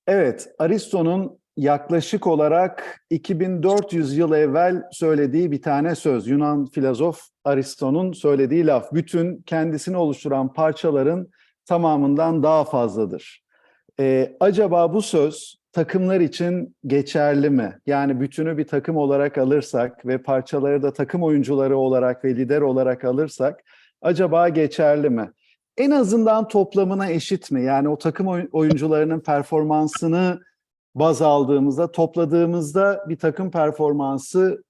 Evet, Aristo'nun yaklaşık olarak 2400 yıl evvel söylediği bir tane söz. Yunan filozof Aristo'nun söylediği laf. Bütün kendisini oluşturan parçaların tamamından daha fazladır. Acaba bu söz takımlar için geçerli mi? Yani bütünü bir takım olarak alırsak ve parçaları da takım oyuncuları olarak ve lider olarak alırsak acaba geçerli mi? En azından toplamına eşit mi? Yani o takım oyuncularının performansını baz aldığımızda, topladığımızda bir takım performansı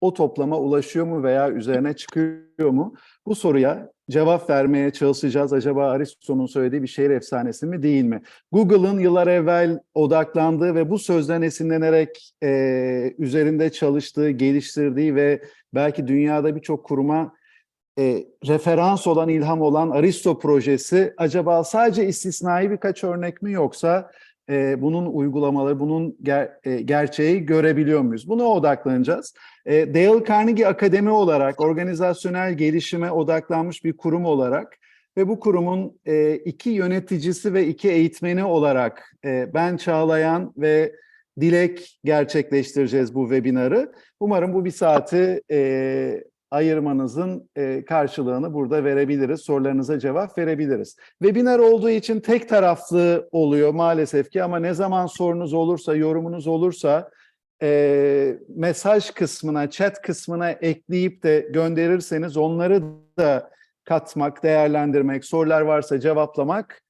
o toplama ulaşıyor mu veya üzerine çıkıyor mu? Bu soruya cevap vermeye çalışacağız. Acaba Aristo'nun söylediği bir şehir efsanesi mi değil mi? Google'ın yıllar evvel odaklandığı ve bu sözden esinlenerek üzerinde çalıştığı, geliştirdiği ve belki dünyada birçok kuruma referans olan, ilham olan Aristo projesi acaba sadece istisnai birkaç örnek mi yoksa bunun uygulamaları, bunun gerçeği görebiliyor muyuz? Buna odaklanacağız. Dale Carnegie Akademi olarak organizasyonel gelişime odaklanmış bir kurum olarak ve bu kurumun iki yöneticisi ve iki eğitmeni olarak ben Çağlayan ve Dilek gerçekleştireceğiz bu webinarı. Umarım bu bir saati ayırmanızın karşılığını burada verebiliriz. Sorularınıza cevap verebiliriz. Webinar olduğu için tek taraflı oluyor maalesef ki ama ne zaman sorunuz olursa, yorumunuz olursa mesaj kısmına, chat kısmına ekleyip de gönderirseniz onları da katmak, değerlendirmek, sorular varsa cevaplamak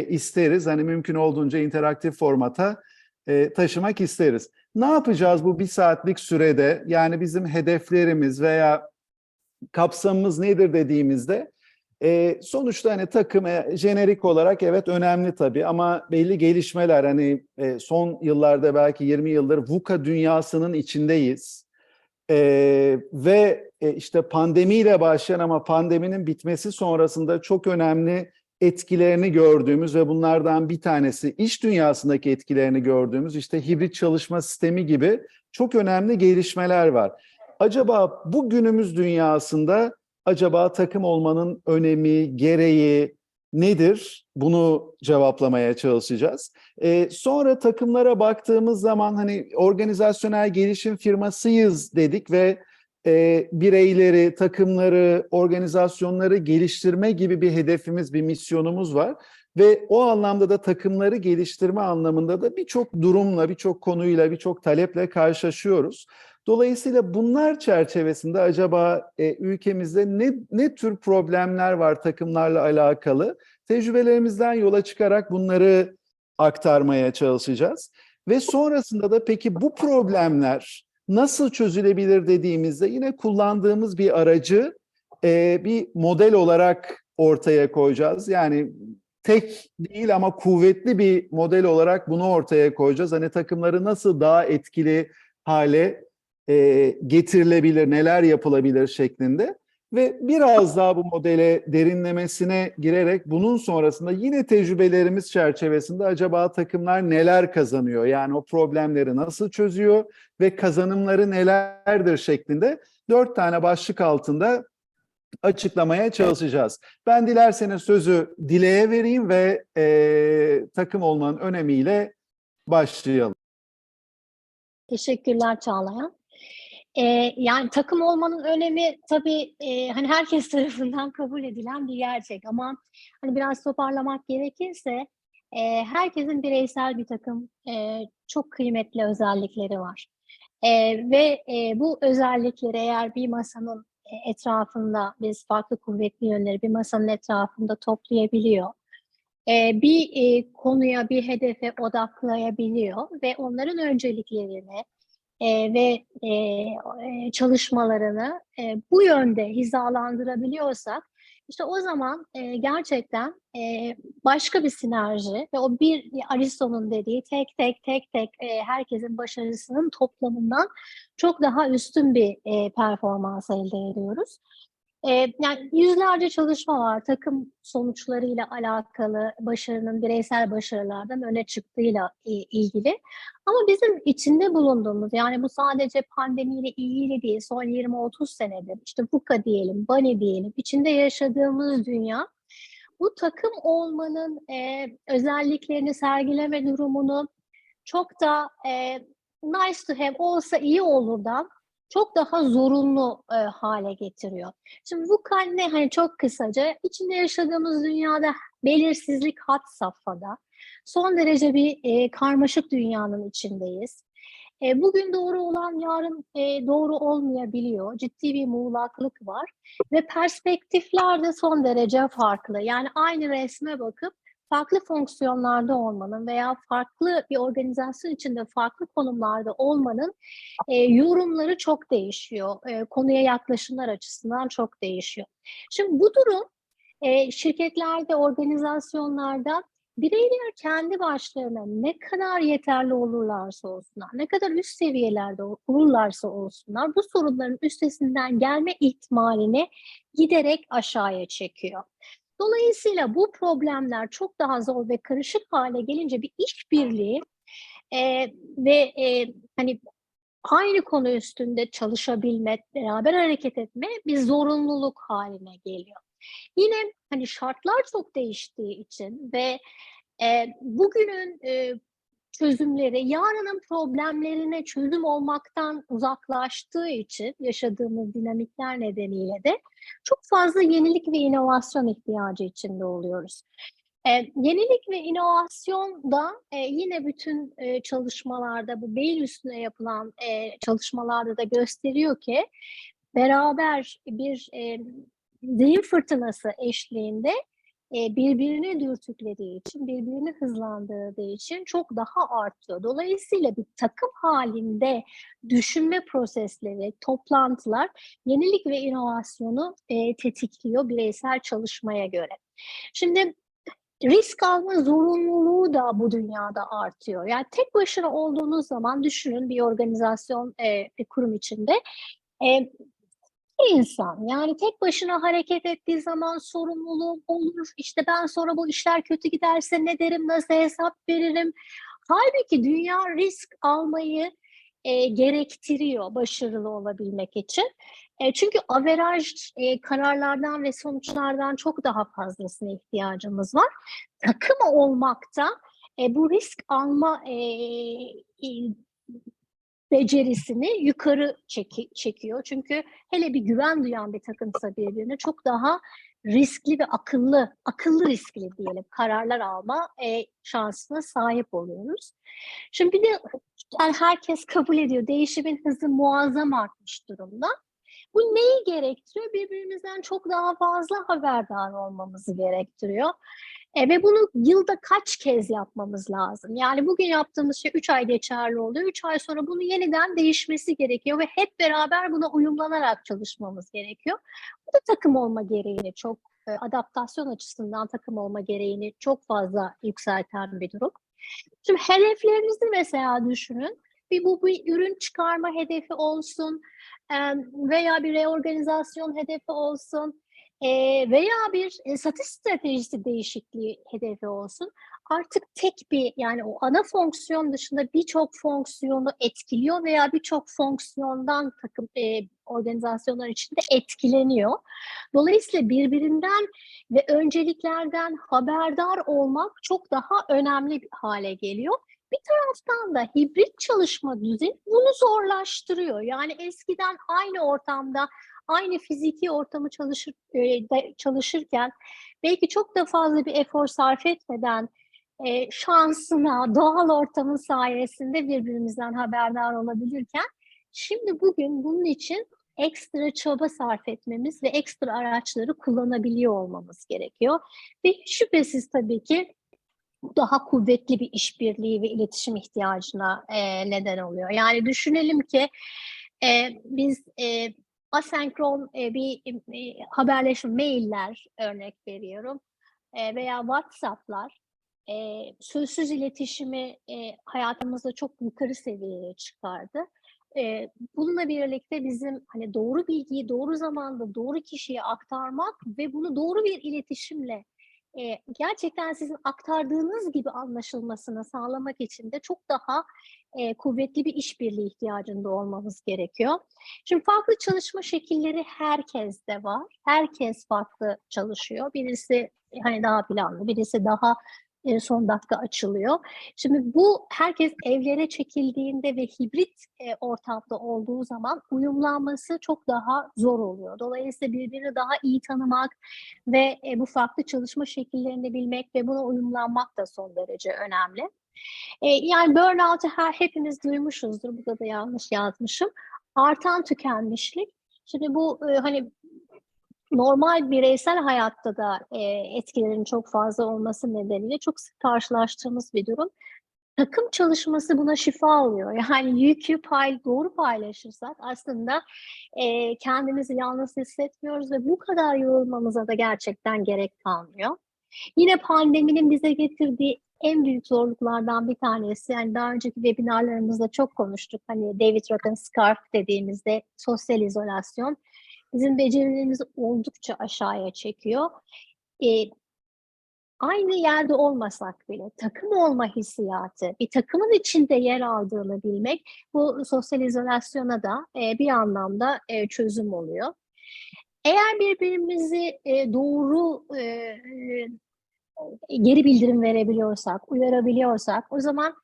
isteriz. Hani mümkün olduğunca interaktif formata taşımak isteriz. Ne yapacağız bu bir saatlik sürede? Yani bizim hedeflerimiz veya kapsamımız nedir dediğimizde sonuçta hani takım jenerik olarak evet önemli tabii ama belli gelişmeler hani son yıllarda belki 20 yıldır VUCA dünyasının içindeyiz. Ve işte pandemiyle başlayan ama pandeminin bitmesi sonrasında çok önemli etkilerini gördüğümüz ve bunlardan bir tanesi iş dünyasındaki etkilerini gördüğümüz işte hibrit çalışma sistemi gibi çok önemli gelişmeler var. Acaba bu günümüz dünyasında acaba takım olmanın önemi, gereği nedir? Bunu cevaplamaya çalışacağız. Sonra takımlara baktığımız zaman hani organizasyonel gelişim firmasıyız dedik ve bireyleri, takımları, organizasyonları geliştirme gibi bir hedefimiz, bir misyonumuz var. Ve o anlamda da takımları geliştirme anlamında da birçok durumla, birçok konuyla, birçok taleple karşılaşıyoruz. Dolayısıyla bunlar çerçevesinde acaba ülkemizde ne tür problemler var takımlarla alakalı? Tecrübelerimizden yola çıkarak bunları aktarmaya çalışacağız. Ve sonrasında da peki bu problemler nasıl çözülebilir dediğimizde yine kullandığımız bir aracı bir model olarak ortaya koyacağız. Yani tek değil ama kuvvetli bir model olarak bunu ortaya koyacağız. Hani takımları nasıl daha etkili hale getirilebilir, neler yapılabilir şeklinde. Ve biraz daha bu modele derinlemesine girerek bunun sonrasında yine tecrübelerimiz çerçevesinde acaba takımlar neler kazanıyor? Yani o problemleri nasıl çözüyor ve kazanımları nelerdir şeklinde 4 tane başlık altında açıklamaya çalışacağız. Ben dilerseniz sözü Dile'ye vereyim ve takım olmanın önemiyle başlayalım. Teşekkürler Çağlayan. Yani takım olmanın önemi tabii hani herkes tarafından kabul edilen bir gerçek ama hani biraz toparlamak gerekirse herkesin bireysel bir takım çok kıymetli özellikleri var. Ve bu özellikleri eğer bir masanın etrafında biz farklı kuvvetli yönleri bir masanın etrafında toplayabiliyor. Bir konuya, bir hedefe odaklayabiliyor ve onların önceliklerini ve çalışmalarını bu yönde hizalandırabiliyorsak işte o zaman gerçekten başka bir sinerji ve o bir Aristo'nun dediği tek herkesin başarısının toplamından çok daha üstün bir performans elde ediyoruz. Yani yüzlerce çalışma var takım sonuçlarıyla alakalı, başarının bireysel başarılardan öne çıktığıyla ilgili. Ama bizim içinde bulunduğumuz, yani bu sadece pandemiyle ilgili değil, son 20-30 senedir işte VUCA diyelim, BANI diyelim, içinde yaşadığımız dünya bu takım olmanın özelliklerini sergileme durumunu çok da nice to have, olsa iyi olurdan çok daha zorunlu hale getiriyor. Şimdi bu ne, hani çok kısaca içinde yaşadığımız dünyada belirsizlik had safhada. Son derece bir karmaşık dünyanın içindeyiz. Bugün doğru olan yarın doğru olmayabiliyor. Ciddi bir muğlaklık var ve perspektifler de son derece farklı. Yani aynı resme bakıp farklı fonksiyonlarda olmanın veya farklı bir organizasyon içinde farklı konumlarda olmanın yorumları çok değişiyor. Konuya yaklaşımlar açısından çok değişiyor. Şimdi bu durum şirketlerde, organizasyonlarda bireyler kendi başlarına ne kadar yeterli olurlarsa olsunlar, ne kadar üst seviyelerde olurlarsa olsunlar, bu sorunların üstesinden gelme ihtimalini giderek aşağıya çekiyor. Dolayısıyla bu problemler çok daha zor ve karışık hale gelince bir işbirliği ve hani aynı konu üstünde çalışabilme, beraber hareket etme bir zorunluluk haline geliyor. Yine hani şartlar çok değiştiği için ve bugünün çözümleri yarının problemlerine çözüm olmaktan uzaklaştığı için yaşadığımız dinamikler nedeniyle de çok fazla yenilik ve inovasyon ihtiyacı içinde oluyoruz. Yenilik ve inovasyon da yine bütün çalışmalarda, bu beyin üstüne yapılan çalışmalarda da gösteriyor ki beraber bir zihin fırtınası eşliğinde birbirini dürtüklediği için, birbirini hızlandırdığı için çok daha artıyor. Dolayısıyla bir takım halinde düşünme prosesleri, toplantılar yenilik ve inovasyonu tetikliyor bireysel çalışmaya göre. Şimdi risk alma zorunluluğu da bu dünyada artıyor. Yani tek başına olduğunuz zaman düşünün, bir organizasyon, bir kurum içinde insan yani tek başına hareket ettiği zaman sorumluluğum olur. İşte ben sonra bu işler kötü giderse ne derim, nasıl hesap veririm? Halbuki dünya risk almayı gerektiriyor başarılı olabilmek için. Çünkü averaj kararlardan ve sonuçlardan çok daha fazlasına ihtiyacımız var. Takım olmakta bu risk alma becerisini yukarı çekiyor. Çünkü hele bir güven duyan bir takımsa birbirine çok daha riskli ve akıllı riskli diyelim kararlar alma şansına sahip oluyoruz. Şimdi bir de yani herkes kabul ediyor, değişimin hızı muazzam artmış durumda. Bu neyi gerektiriyor? Birbirimizden çok daha fazla haberdar olmamızı gerektiriyor. Ve bunu yılda kaç kez yapmamız lazım? Yani bugün yaptığımız şey 3 ay geçerli oluyor. 3 ay sonra bunu yeniden değişmesi gerekiyor ve hep beraber buna uyumlanarak çalışmamız gerekiyor. Bu da takım olma gereğini çok, adaptasyon açısından takım olma gereğini çok fazla yükselten bir durum. Şimdi hedeflerinizi mesela düşünün. Bir ürün çıkarma hedefi olsun veya bir reorganizasyon hedefi olsun veya bir satış stratejisi değişikliği hedefi olsun. Artık tek bir, yani o ana fonksiyon dışında birçok fonksiyonu etkiliyor veya birçok fonksiyondan takım organizasyonlar içinde etkileniyor. Dolayısıyla birbirinden ve önceliklerden haberdar olmak çok daha önemli bir hale geliyor. Bir taraftan da hibrit çalışma düzeni bunu zorlaştırıyor. Yani eskiden aynı ortamda, aynı fiziki ortamı çalışırken belki çok da fazla bir efor sarf etmeden şansına, doğal ortamın sayesinde birbirimizden haberdar olabilirken şimdi bugün bunun için ekstra çaba sarf etmemiz ve ekstra araçları kullanabiliyor olmamız gerekiyor. Ve şüphesiz tabii ki daha kuvvetli bir işbirliği ve iletişim ihtiyacına neden oluyor. Yani düşünelim ki biz asenkron bir haberleşme, mailler örnek veriyorum veya WhatsApp'lar sözsüz iletişimi hayatımızda çok yukarı seviyeye çıkardı. bununla birlikte bizim hani doğru bilgiyi doğru zamanda doğru kişiye aktarmak ve bunu doğru bir iletişimle gerçekten sizin aktardığınız gibi anlaşılmasını sağlamak için de çok daha kuvvetli bir işbirliği ihtiyacında olmamız gerekiyor. Şimdi farklı çalışma şekilleri herkeste var. Herkes farklı çalışıyor. Birisi hani daha planlı, birisi daha son dakika açılıyor. Şimdi bu herkes evlere çekildiğinde ve hibrit ortamda olduğu zaman uyumlanması çok daha zor oluyor. Dolayısıyla birbirini daha iyi tanımak ve bu farklı çalışma şekillerini bilmek ve buna uyumlanmak da son derece önemli. Yani burnout'u hepimiz duymuşuzdur. Burada da yanlış yazmışım. Artan tükenmişlik. Şimdi bu hani normal bireysel hayatta da etkilerin çok fazla olması nedeniyle çok sık karşılaştığımız bir durum. Takım çalışması buna şifa oluyor. Yani yükü doğru paylaşırsak aslında kendimizi yalnız hissetmiyoruz ve bu kadar yorulmamıza da gerçekten gerek kalmıyor. Yine pandeminin bize getirdiği en büyük zorluklardan bir tanesi, yani daha önceki webinarlarımızda çok konuştuk. Hani David Rock'ın dediğimizde sosyal izolasyon bizim becerilerimizi oldukça aşağıya çekiyor. E, Aynı yerde olmasak bile takım olma hissiyatı, bir takımın içinde yer aldığını bilmek bu sosyal izolasyona da bir anlamda çözüm oluyor. Eğer birbirimizi doğru geri bildirim verebiliyorsak, uyarabiliyorsak o zaman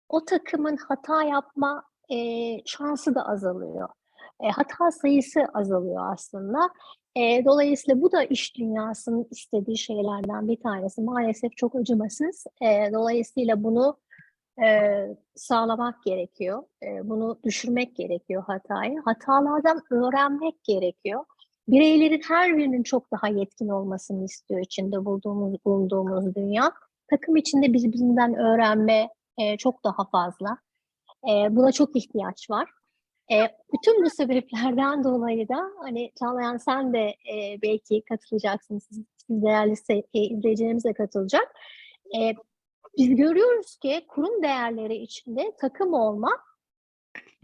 o takımın hata yapma şansı da azalıyor. Hata sayısı azalıyor aslında. Dolayısıyla bu da iş dünyasının istediği şeylerden bir tanesi. Maalesef çok acımasız. Dolayısıyla bunu sağlamak gerekiyor. Bunu düşürmek gerekiyor hatayı. Hatalardan öğrenmek gerekiyor. Bireylerin her birinin çok daha yetkin olmasını istiyor içinde bulunduğumuz dünya. Takım içinde birbirinden öğrenme çok daha fazla. Buna çok ihtiyaç var. Bütün bu sebeplerden dolayı da hani Çağlayan sen de belki katılacaksın, siz değerli izleyicilerimiz de katılacak. Biz görüyoruz ki kurum değerleri içinde takım olmak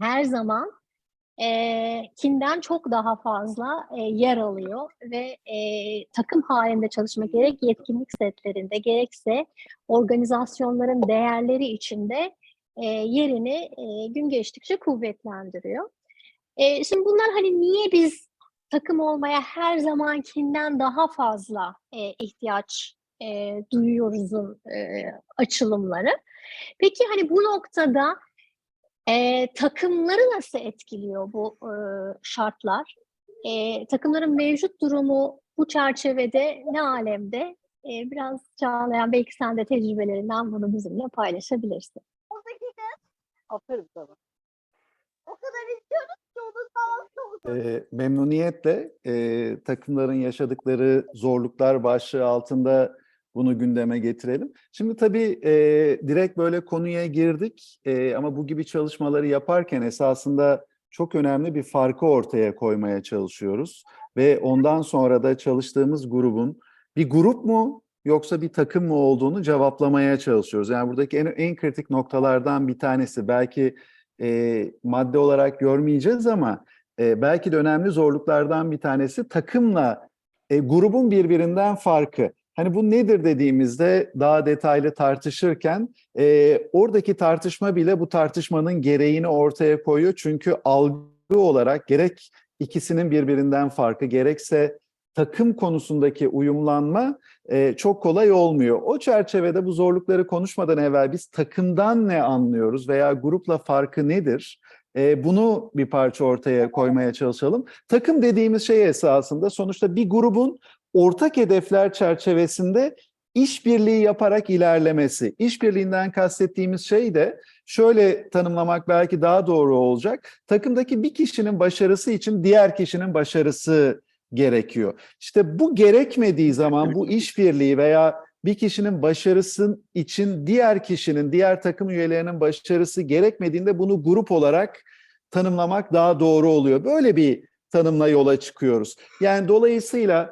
her zaman kinden çok daha fazla yer alıyor ve takım halinde çalışmak gerek yetkinlik setlerinde gerekse organizasyonların değerleri içinde yerini gün geçtikçe kuvvetlendiriyor. Şimdi bunlar hani niye biz takım olmaya her zamankinden daha fazla ihtiyaç duyuyoruzun açılımları. Peki hani bu noktada takımları nasıl etkiliyor bu şartlar? Takımların mevcut durumu bu çerçevede ne alemde? Biraz Çağlayan belki sen de tecrübelerinden bunu bizimle paylaşabilirsin. O dakika. Aferin sana. O kadar istiyoruz ki onu sağ Memnuniyetle takımların yaşadıkları zorluklar başlığı altında bunu gündeme getirelim. Şimdi tabii direkt böyle konuya girdik ama bu gibi çalışmaları yaparken esasında çok önemli bir farkı ortaya koymaya çalışıyoruz. Ve ondan sonra da çalıştığımız grubun bir grup mu yoksa bir takım mı olduğunu cevaplamaya çalışıyoruz. Yani buradaki en kritik noktalardan bir tanesi belki madde olarak görmeyeceğiz ama belki de önemli zorluklardan bir tanesi takımla grubun birbirinden farkı. Hani bu nedir dediğimizde daha detaylı tartışırken oradaki tartışma bile bu tartışmanın gereğini ortaya koyuyor. Çünkü algı olarak gerek ikisinin birbirinden farkı gerekse takım konusundaki uyumlanma çok kolay olmuyor. O çerçevede bu zorlukları konuşmadan evvel biz takımdan ne anlıyoruz veya grupla farkı nedir? Bunu bir parça ortaya koymaya çalışalım. Takım dediğimiz şey esasında sonuçta bir grubun ortak hedefler çerçevesinde işbirliği yaparak ilerlemesi. İşbirliğinden kastettiğimiz şey de şöyle tanımlamak belki daha doğru olacak. Takımdaki bir kişinin başarısı için diğer kişinin başarısı gerekiyor. İşte bu gerekmediği zaman bu işbirliği veya bir kişinin başarısı için diğer kişinin, diğer takım üyelerinin başarısı gerekmediğinde bunu grup olarak tanımlamak daha doğru oluyor. Böyle bir tanımla yola çıkıyoruz. Yani dolayısıyla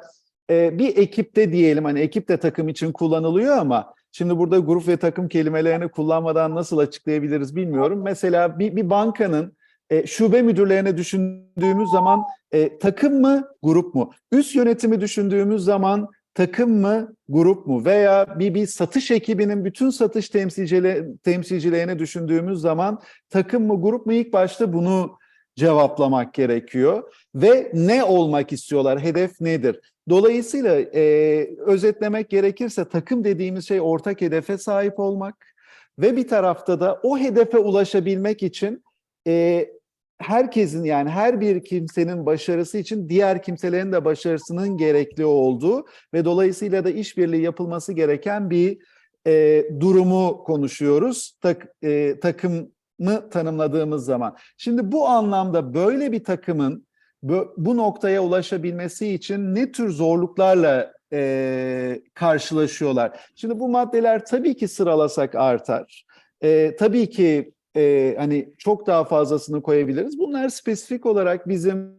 bir ekipte diyelim, hani ekip de takım için kullanılıyor ama şimdi burada grup ve takım kelimelerini kullanmadan nasıl açıklayabiliriz bilmiyorum. Mesela bir bankanın Şube müdürlerine düşündüğümüz zaman takım mı, grup mu? Üst yönetimi düşündüğümüz zaman takım mı, grup mu? Veya bir satış ekibinin bütün satış temsilcilerini düşündüğümüz zaman takım mı, grup mu? İlk başta bunu cevaplamak gerekiyor. Ve ne olmak istiyorlar? Hedef nedir? Dolayısıyla özetlemek gerekirse takım dediğimiz şey ortak hedefe sahip olmak ve bir tarafta da o hedefe ulaşabilmek için herkesin, yani her bir kimsenin başarısı için diğer kimselerin de başarısının gerekli olduğu ve dolayısıyla da işbirliği yapılması gereken bir durumu konuşuyoruz takımı tanımladığımız zaman. Şimdi bu anlamda böyle bir takımın bu noktaya ulaşabilmesi için ne tür zorluklarla karşılaşıyorlar? Şimdi bu maddeler tabii ki sıralasak artar. Tabii ki hani çok daha fazlasını koyabiliriz. Bunlar spesifik olarak bizim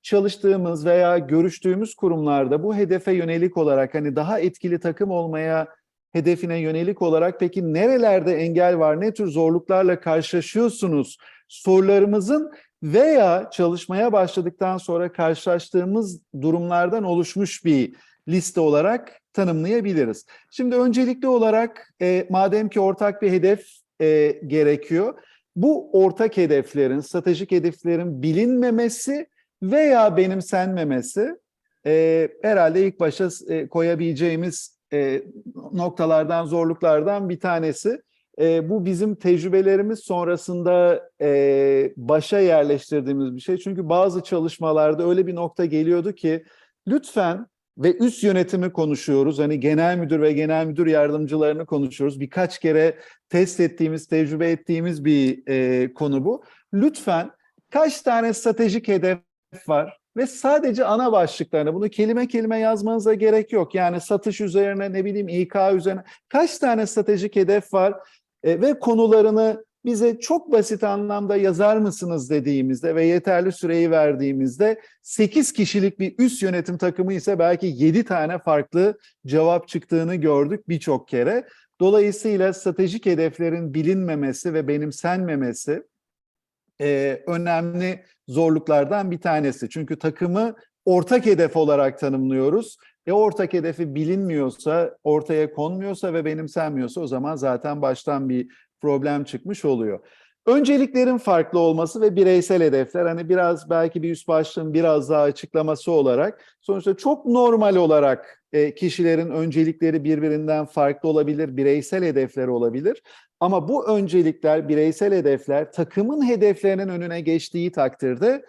çalıştığımız veya görüştüğümüz kurumlarda bu hedefe yönelik olarak, hani daha etkili takım olmaya hedefine yönelik olarak peki nerelerde engel var, ne tür zorluklarla karşılaşıyorsunuz sorularımızın veya çalışmaya başladıktan sonra karşılaştığımız durumlardan oluşmuş bir liste olarak tanımlayabiliriz. Şimdi öncelikli olarak madem ki ortak bir hedef gerekiyor, bu ortak hedeflerin, stratejik hedeflerin bilinmemesi veya benimsenmemesi herhalde ilk başa koyabileceğimiz noktalardan, zorluklardan bir tanesi. Bu bizim tecrübelerimiz sonrasında başa yerleştirdiğimiz bir şey. Çünkü bazı çalışmalarda öyle bir nokta geliyordu ki lütfen, ve üst yönetimi konuşuyoruz. Hani genel müdür ve genel müdür yardımcılarını konuşuyoruz. Birkaç kere test ettiğimiz, tecrübe ettiğimiz bir konu bu. Lütfen kaç tane stratejik hedef var ve sadece ana başlıklarını, bunu kelime kelime yazmanıza gerek yok. Yani satış üzerine, ne bileyim İK üzerine kaç tane stratejik hedef var ve konularını bize çok basit anlamda yazar mısınız dediğimizde ve yeterli süreyi verdiğimizde 8 kişilik bir üst yönetim takımı ise belki 7 tane farklı cevap çıktığını gördük birçok kere. Dolayısıyla stratejik hedeflerin bilinmemesi ve benimsenmemesi önemli zorluklardan bir tanesi. Çünkü takımı ortak hedef olarak tanımlıyoruz. Ortak hedefi bilinmiyorsa, ortaya konmuyorsa ve benimsenmiyorsa o zaman zaten baştan bir problem çıkmış oluyor. Önceliklerin farklı olması ve bireysel hedefler, hani biraz belki bir üst başlığın biraz daha açıklaması olarak, sonuçta çok normal olarak kişilerin öncelikleri birbirinden farklı olabilir, bireysel hedefleri olabilir. Ama bu öncelikler, bireysel hedefler takımın hedeflerinin önüne geçtiği takdirde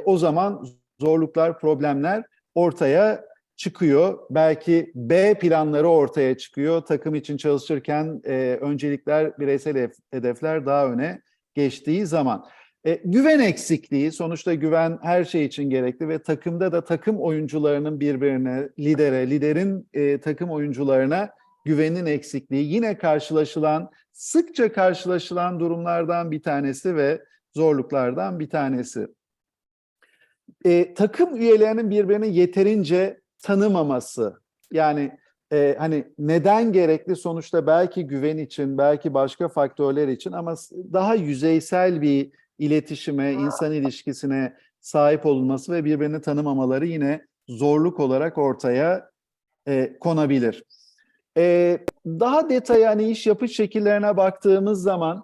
o zaman zorluklar, problemler ortaya çıkıyor. Belki B planları ortaya çıkıyor. Takım için çalışırken öncelikler, bireysel hedefler daha öne geçtiği zaman. Güven eksikliği, sonuçta güven her şey için gerekli ve takımda da takım oyuncularının birbirine, liderin takım oyuncularına güvenin eksikliği yine sıkça karşılaşılan durumlardan bir tanesi ve zorluklardan bir tanesi. Takım üyelerinin birbirini yeterince tanımaması, yani hani neden gerekli, sonuçta belki güven için, belki başka faktörler için, ama daha yüzeysel bir iletişime, insan ilişkisine sahip olunması ve birbirini tanımamaları yine zorluk olarak ortaya konabilir. Daha detaya hani iş yapış şekillerine baktığımız zaman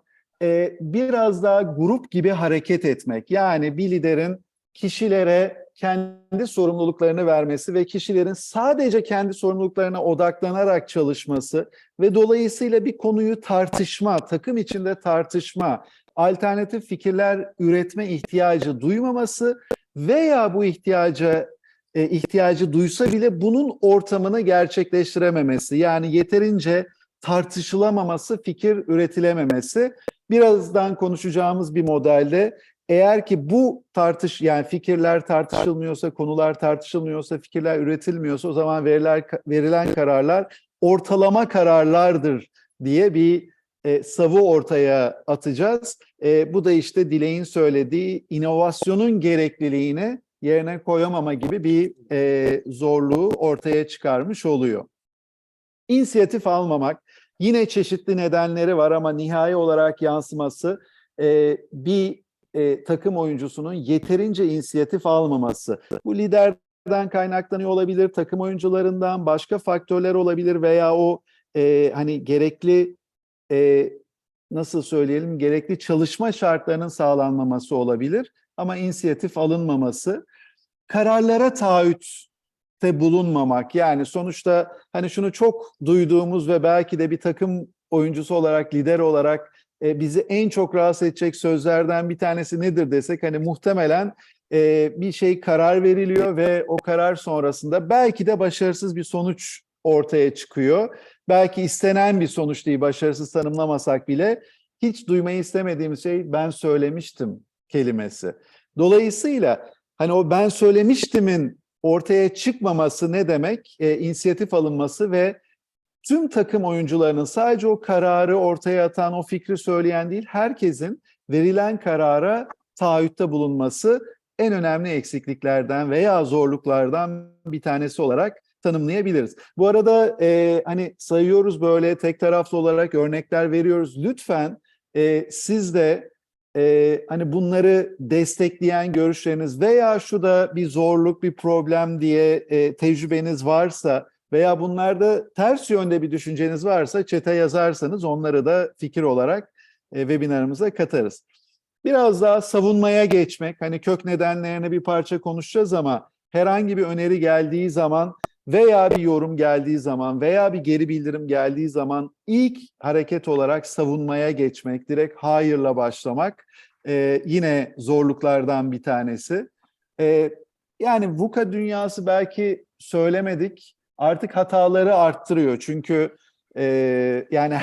biraz daha grup gibi hareket etmek, yani bir liderin kişilere kendi sorumluluklarını vermesi ve kişilerin sadece kendi sorumluluklarına odaklanarak çalışması ve dolayısıyla bir konuyu takım içinde tartışma, alternatif fikirler üretme ihtiyacı duymaması veya bu ihtiyacı duysa bile bunun ortamını gerçekleştirememesi, yani yeterince tartışılamaması, fikir üretilememesi. Birazdan konuşacağımız bir modelde eğer ki bu yani fikirler tartışılmıyorsa, konular tartışılmıyorsa, fikirler üretilmiyorsa o zaman verilen kararlar ortalama kararlardır diye bir savı ortaya atacağız. Bu da işte Dilek'in söylediği inovasyonun gerekliliğini yerine koyamama gibi bir zorluğu ortaya çıkarmış oluyor. İnisiyatif almamak, yine çeşitli nedenleri var ama nihai olarak yansıması bir takım oyuncusunun yeterince inisiyatif almaması. Bu liderden kaynaklanıyor olabilir, takım oyuncularından, başka faktörler olabilir veya o hani gerekli nasıl söyleyelim, gerekli çalışma şartlarının sağlanmaması olabilir ama inisiyatif alınmaması. Kararlara taahhütte bulunmamak, yani sonuçta hani şunu çok duyduğumuz ve belki de bir takım oyuncusu olarak, lider olarak bizi en çok rahatsız edecek sözlerden bir tanesi nedir desek, hani muhtemelen bir şey karar veriliyor ve o karar sonrasında belki de başarısız bir sonuç ortaya çıkıyor. Belki istenen bir sonuç değil, başarısız tanımlamasak bile hiç duymayı istemediğimiz şey "ben söylemiştim" kelimesi. Dolayısıyla hani o "ben söylemiştimin" ortaya çıkmaması ne demek? İnisiyatif alınması ve tüm takım oyuncularının sadece o kararı ortaya atan, o fikri söyleyen değil, herkesin verilen karara taahhütte bulunması en önemli eksikliklerden veya zorluklardan bir tanesi olarak tanımlayabiliriz. Bu arada hani sayıyoruz, böyle tek taraflı olarak örnekler veriyoruz. Lütfen siz de hani bunları destekleyen görüşleriniz veya şu da bir zorluk, bir problem diye tecrübeniz varsa veya bunlarda ters yönde bir düşünceniz varsa chat'e yazarsanız onları da fikir olarak webinarımıza katarız. Biraz daha savunmaya geçmek, hani kök nedenlerine bir parça konuşacağız ama herhangi bir öneri geldiği zaman veya bir yorum geldiği zaman veya bir geri bildirim geldiği zaman ilk hareket olarak savunmaya geçmek, direkt hayırla başlamak yine zorluklardan bir tanesi. Yani VUCA dünyası, belki söylemedik, artık hataları arttırıyor. Çünkü yani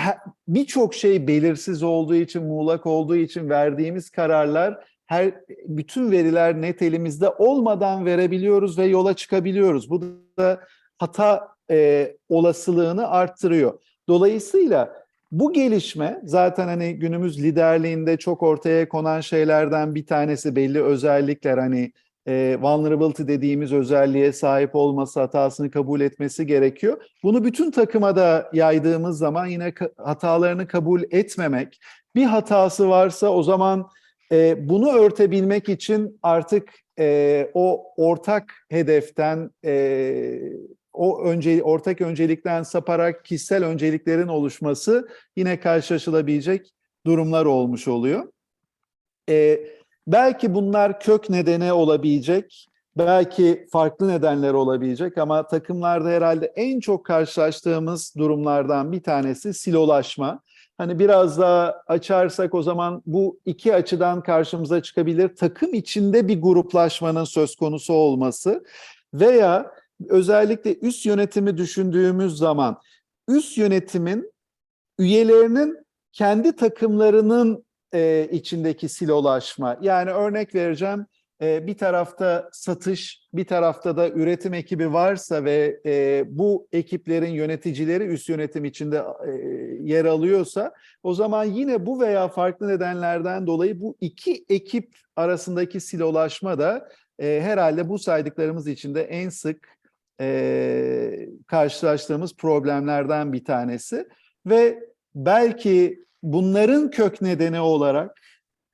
birçok şey belirsiz olduğu için, muğlak olduğu için verdiğimiz kararlar, bütün veriler net elimizde olmadan verebiliyoruz ve yola çıkabiliyoruz. Bu da hata olasılığını arttırıyor. Dolayısıyla bu gelişme zaten hani günümüz liderliğinde çok ortaya konan şeylerden bir tanesi, belli özellikler, hani vulnerability dediğimiz özelliğe sahip olması, hatasını kabul etmesi gerekiyor. Bunu bütün takıma da yaydığımız zaman yine hatalarını kabul etmemek, bir hatası varsa o zaman bunu örtebilmek için artık o ortak hedeften, ortak öncelikten saparak kişisel önceliklerin oluşması yine karşılaşılabilecek durumlar olmuş oluyor. Belki bunlar kök nedeni olabilecek, belki farklı nedenler olabilecek ama takımlarda herhalde en çok karşılaştığımız durumlardan bir tanesi silolaşma. Hani biraz daha açarsak o zaman bu iki açıdan karşımıza çıkabilir. Takım içinde bir gruplaşmanın söz konusu olması veya özellikle üst yönetimi düşündüğümüz zaman üst yönetimin üyelerinin kendi takımlarının içindeki silolaşma. Yani örnek vereceğim, bir tarafta satış, bir tarafta da üretim ekibi varsa ve bu ekiplerin yöneticileri üst yönetim içinde yer alıyorsa, o zaman yine bu veya farklı nedenlerden dolayı bu iki ekip arasındaki silolaşma da herhalde bu saydıklarımız içinde en sık karşılaştığımız problemlerden bir tanesi. Ve belki bunların kök nedeni olarak,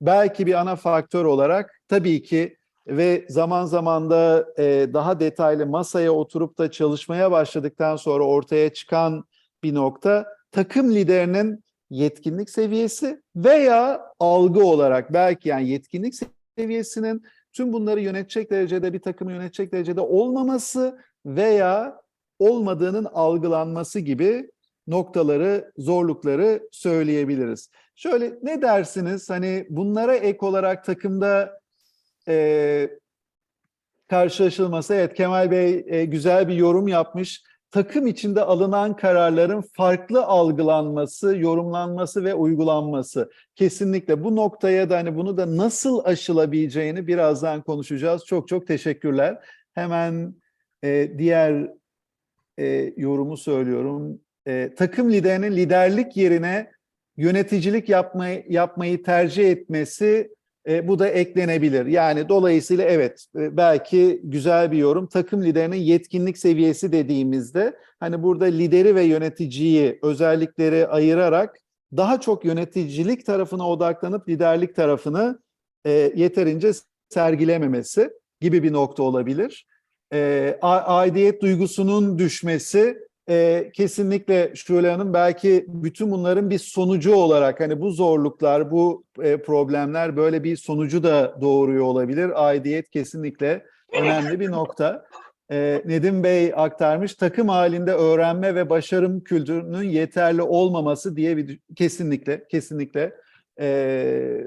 belki bir ana faktör olarak tabii ki ve zaman zaman da daha detaylı masaya oturup da çalışmaya başladıktan sonra ortaya çıkan bir nokta, takım liderinin yetkinlik seviyesi veya algı olarak belki, yani yetkinlik seviyesinin tüm bunları yönetecek derecede, bir takımı yönetecek derecede olmaması veya olmadığının algılanması gibi noktaları, zorlukları söyleyebiliriz. Şöyle, ne dersiniz? Hani bunlara ek olarak takımda karşılaşılması, evet, Kemal Bey güzel bir yorum yapmış. Takım içinde alınan kararların farklı algılanması, yorumlanması ve uygulanması. Kesinlikle bu noktaya da, hani bunu da nasıl aşılabileceğini birazdan konuşacağız. Çok çok teşekkürler. Hemen diğer yorumu söylüyorum. Takım liderinin liderlik yerine yöneticilik yapmayı tercih etmesi, bu da eklenebilir. Yani dolayısıyla evet, belki güzel bir yorum. Takım liderinin yetkinlik seviyesi dediğimizde hani burada lideri ve yöneticiyi, özellikleri ayırarak daha çok yöneticilik tarafına odaklanıp liderlik tarafını yeterince sergilememesi gibi bir nokta olabilir. Aidiyet duygusunun düşmesi kesinlikle Şule Hanım, belki bütün bunların bir sonucu olarak, hani bu zorluklar, bu problemler böyle bir sonucu da doğuruyor olabilir. Aidiyet kesinlikle önemli bir nokta. Nedim Bey aktarmış, takım halinde öğrenme ve başarım kültürünün yeterli olmaması diye bir kesinlikle.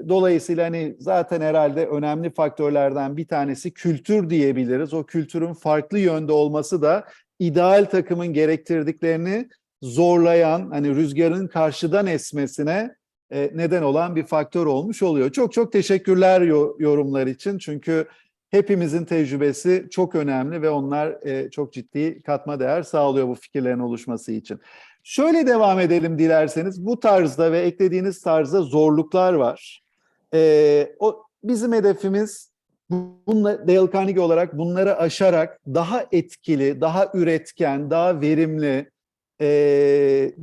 Dolayısıyla hani zaten herhalde önemli faktörlerden bir tanesi kültür diyebiliriz. O kültürün farklı yönde olması da ideal takımın gerektirdiklerini zorlayan, hani rüzgarın karşıdan esmesine neden olan bir faktör olmuş oluyor. Çok çok teşekkürler yorumlar için. Çünkü hepimizin tecrübesi çok önemli ve onlar çok ciddi katma değer sağlıyor bu fikirlerin oluşması için. Şöyle devam edelim dilerseniz. Bu tarzda ve eklediğiniz tarzda zorluklar var. Bizim hedefimiz, Dale Carnegie olarak bunları aşarak daha etkili, daha üretken, daha verimli,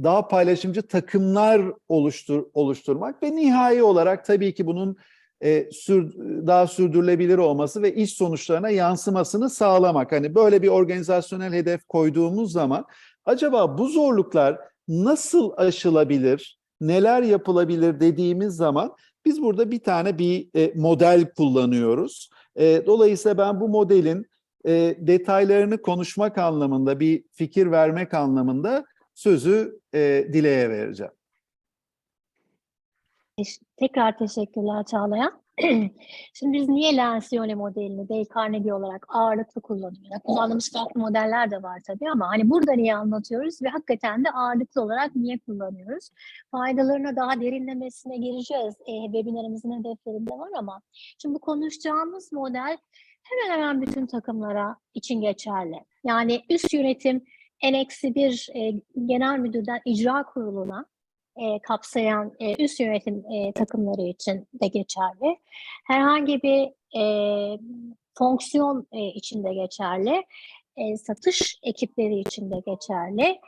daha paylaşımcı takımlar oluşturmak ve nihai olarak tabii ki bunun daha sürdürülebilir olması ve iş sonuçlarına yansımasını sağlamak. Hani böyle bir organizasyonel hedef koyduğumuz zaman acaba bu zorluklar nasıl aşılabilir, neler yapılabilir dediğimiz zaman biz burada bir model kullanıyoruz. Dolayısıyla ben bu modelin detaylarını konuşmak anlamında, bir fikir vermek anlamında sözü Dile'ye vereceğim. Tekrar teşekkürler Çağlayan. Şimdi biz niye Lencioni modelini Dale Carnegie olarak ağırlıklı kullanıyoruz? Yani kullandığımız farklı modeller de var tabii ama hani burada niye anlatıyoruz ve hakikaten de ağırlıklı olarak niye kullanıyoruz? Faydalarına daha derinlemesine gireceğiz. Webinarımızın hedeflerinde var ama şimdi bu konuşacağımız model hemen hemen bütün takımlara için geçerli. Yani üst yönetim N-1 genel müdürden icra kuruluna kapsayan üst yönetim takımları için de geçerli. Herhangi bir fonksiyon için de geçerli. Satış ekipleri için de geçerli.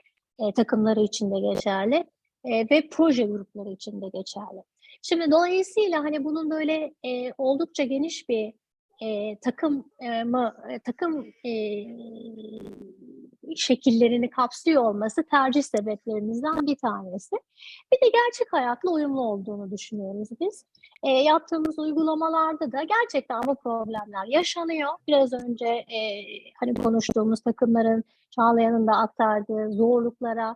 Takımları için de geçerli. Ve proje grupları için de geçerli. Şimdi dolayısıyla hani bunun böyle oldukça geniş bir takım şekillerini kapsıyor olması tercih sebeplerimizden bir tanesi. Bir de gerçek hayatla uyumlu olduğunu düşünüyoruz biz. Yaptığımız uygulamalarda da gerçekten bu problemler yaşanıyor. Biraz önce hani konuştuğumuz takımların, Çağlayan'ın da aktardığı zorluklara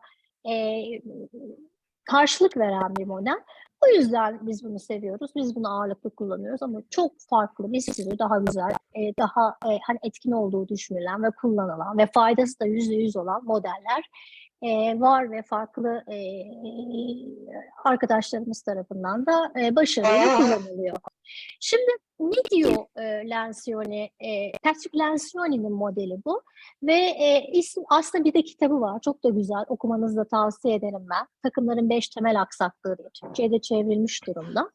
karşılık veren bir model. O yüzden biz bunu seviyoruz. Biz bunu ağırlıklı kullanıyoruz ama çok farklı bir sürü daha güzel, daha hani etkin olduğu düşünülen ve kullanılan ve faydası da %100 olan modeller var ve farklı arkadaşlarımız tarafından da başarıyla kullanılıyor. Şimdi ne diyor Lencioni? Patrick Lencioni'nin modeli bu ve aslında bir de kitabı var. Çok da güzel. Okumanızı da tavsiye ederim ben. Takımların 5 temel aksaklığı diye Türkçe'ye de çevrilmiş durumda.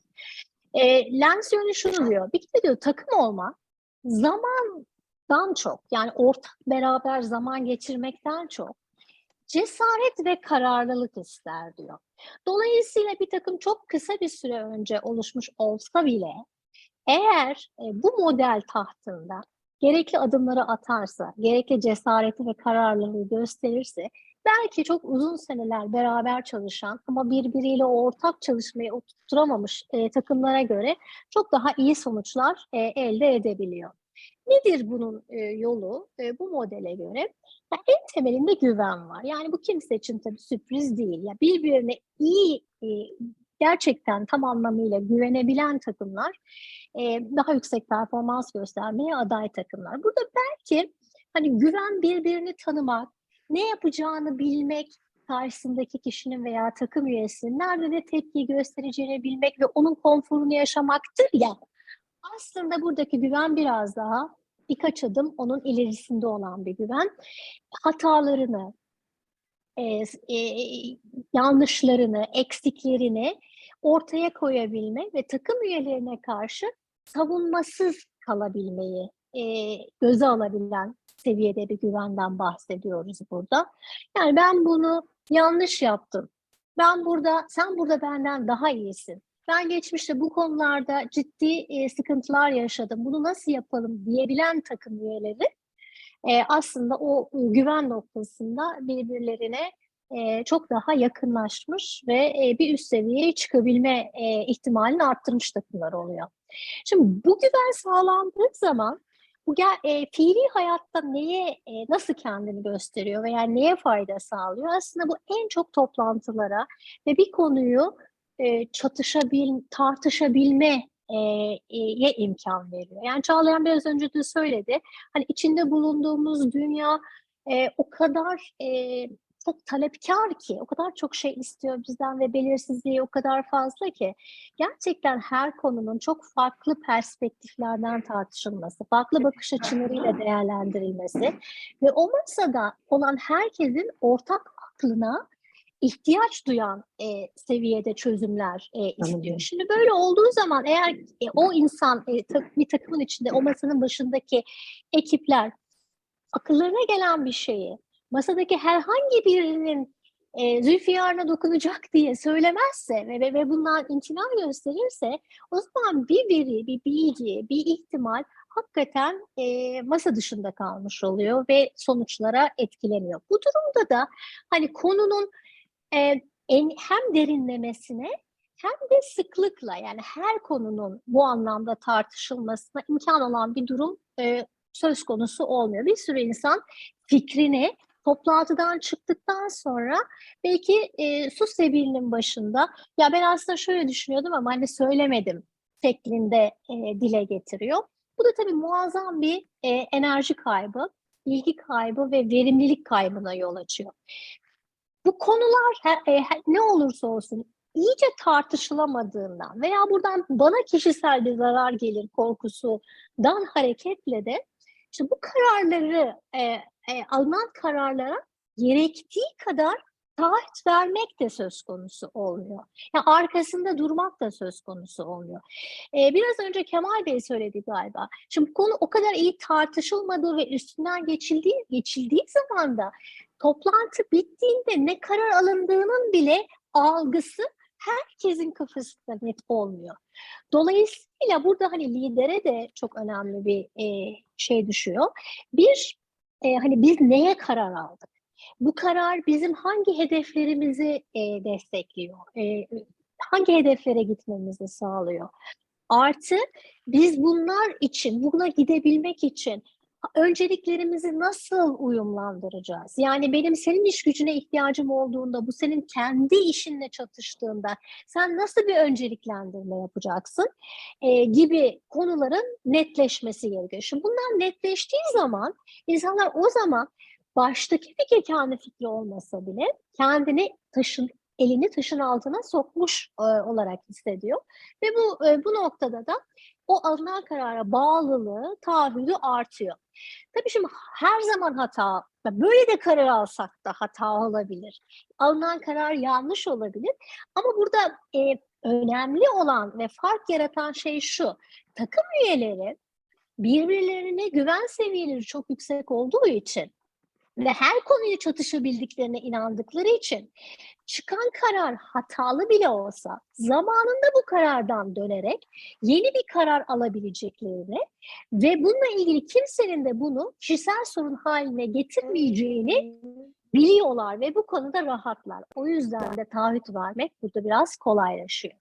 Lencioni şunu diyor. Bir kere diyor takım olmak zamandan çok, yani ortak beraber zaman geçirmekten çok cesaret ve kararlılık ister diyor. Dolayısıyla bir takım çok kısa bir süre önce oluşmuş olsa bile eğer bu model tahtında gerekli adımları atarsa, gerekli cesareti ve kararlılığı gösterirse belki çok uzun seneler beraber çalışan ama birbiriyle ortak çalışmayı oturtamamış takımlara göre çok daha iyi sonuçlar elde edebiliyor. Nedir bunun yolu? Bu modele göre en temelinde güven var. Yani bu kimse için tabii sürpriz değil. Ya birbirine iyi, gerçekten tam anlamıyla güvenebilen takımlar daha yüksek performans göstermeye aday takımlar. Burada belki hani güven, birbirini tanımak, ne yapacağını bilmek, karşısındaki kişinin veya takım üyesinin nerede ne tepki göstereceğini bilmek ve onun konforunu yaşamaktır ya. Aslında buradaki güven biraz daha birkaç adım onun ilerisinde olan bir güven. Hatalarını, yanlışlarını, eksiklerini ortaya koyabilme ve takım üyelerine karşı savunmasız kalabilmeyi göze alabilen seviyede bir güvenden bahsediyoruz burada. Yani ben bunu yanlış yaptım. Sen burada benden daha iyisin. ben geçmişte bu konularda ciddi sıkıntılar yaşadım, bunu nasıl yapalım diyebilen takım üyeleri aslında o güven noktasında birbirlerine çok daha yakınlaşmış ve bir üst seviyeye çıkabilme ihtimalini arttırmış takımlar oluyor. Şimdi bu güven sağlandığı zaman bu fiili hayatta nasıl kendini gösteriyor veya neye fayda sağlıyor? Aslında bu en çok toplantılara ve bir konuyu tartışabilme ye imkan veriyor. Yani Çağlayan biraz önce de söyledi. Hani içinde bulunduğumuz dünya o kadar çok talepkar ki, o kadar çok şey istiyor bizden ve belirsizliği o kadar fazla ki gerçekten her konunun çok farklı perspektiflerden tartışılması, farklı bakış açılarıyla değerlendirilmesi ve o masada olan herkesin ortak aklına ihtiyaç duyan seviyede çözümler istiyor. Anladım. Şimdi böyle olduğu zaman eğer o insan bir takımın içinde o masanın başındaki ekipler akıllarına gelen bir şeyi masadaki herhangi birinin Zülfiyar'ına dokunacak diye söylemezse ve bundan imtina gösterirse o zaman bir veri, bir bilgi, bir ihtimal hakikaten masa dışında kalmış oluyor ve sonuçlara etkileniyor. Bu durumda da hani konunun hem derinlemesine hem de sıklıkla yani her konunun bu anlamda tartışılmasına imkan olan bir durum söz konusu olmuyor. Bir sürü insan fikrini toplantıdan çıktıktan sonra belki su sebilinin başında ya ben aslında şöyle düşünüyordum ama hani söylemedim şeklinde dile getiriyor. Bu da tabii muazzam bir enerji kaybı, bilgi kaybı ve verimlilik kaybına yol açıyor. Bu konular ne olursa olsun iyice tartışılamadığından veya buradan bana kişisel bir zarar gelir korkusundan hareketle de işte bu alınan kararlara gerektiği kadar taahhüt vermek de söz konusu olmuyor. Yani arkasında durmak da söz konusu olmuyor. Biraz önce Kemal Bey söyledi galiba. Şimdi bu konu o kadar iyi tartışılmadığı ve üstünden geçildiği zaman da toplantı bittiğinde ne karar alındığının bile algısı herkesin kafasında net olmuyor. Dolayısıyla burada hani lidere de çok önemli bir şey düşüyor. Hani biz neye karar aldık? Bu karar bizim hangi hedeflerimizi destekliyor? Hangi hedeflere gitmemizi sağlıyor? Artı biz buna gidebilmek için önceliklerimizi nasıl uyumlandıracağız? Yani benim senin iş gücüne ihtiyacım olduğunda, bu senin kendi işinle çatıştığında sen nasıl bir önceliklendirme yapacaksın? Gibi konuların netleşmesi gerekiyor. Şimdi bunlar netleştiği zaman insanlar o zaman baştaki fikir kendi fikri olmasa bile kendini elini taşın altına sokmuş olarak hissediyor. Ve bu noktada da o alınan karara bağlılığı, taahhüdü artıyor. Tabii şimdi her zaman böyle de karar alsak da hata olabilir. Alınan karar yanlış olabilir. Ama burada önemli olan ve fark yaratan şey şu. Takım üyeleri birbirlerine güven seviyeleri çok yüksek olduğu için ve her konuyu çatışabildiklerine inandıkları için çıkan karar hatalı bile olsa zamanında bu karardan dönerek yeni bir karar alabileceklerini ve bununla ilgili kimsenin de bunu kişisel sorun haline getirmeyeceğini biliyorlar ve bu konuda rahatlar. O yüzden de taahhüt vermek burada biraz kolaylaşıyor.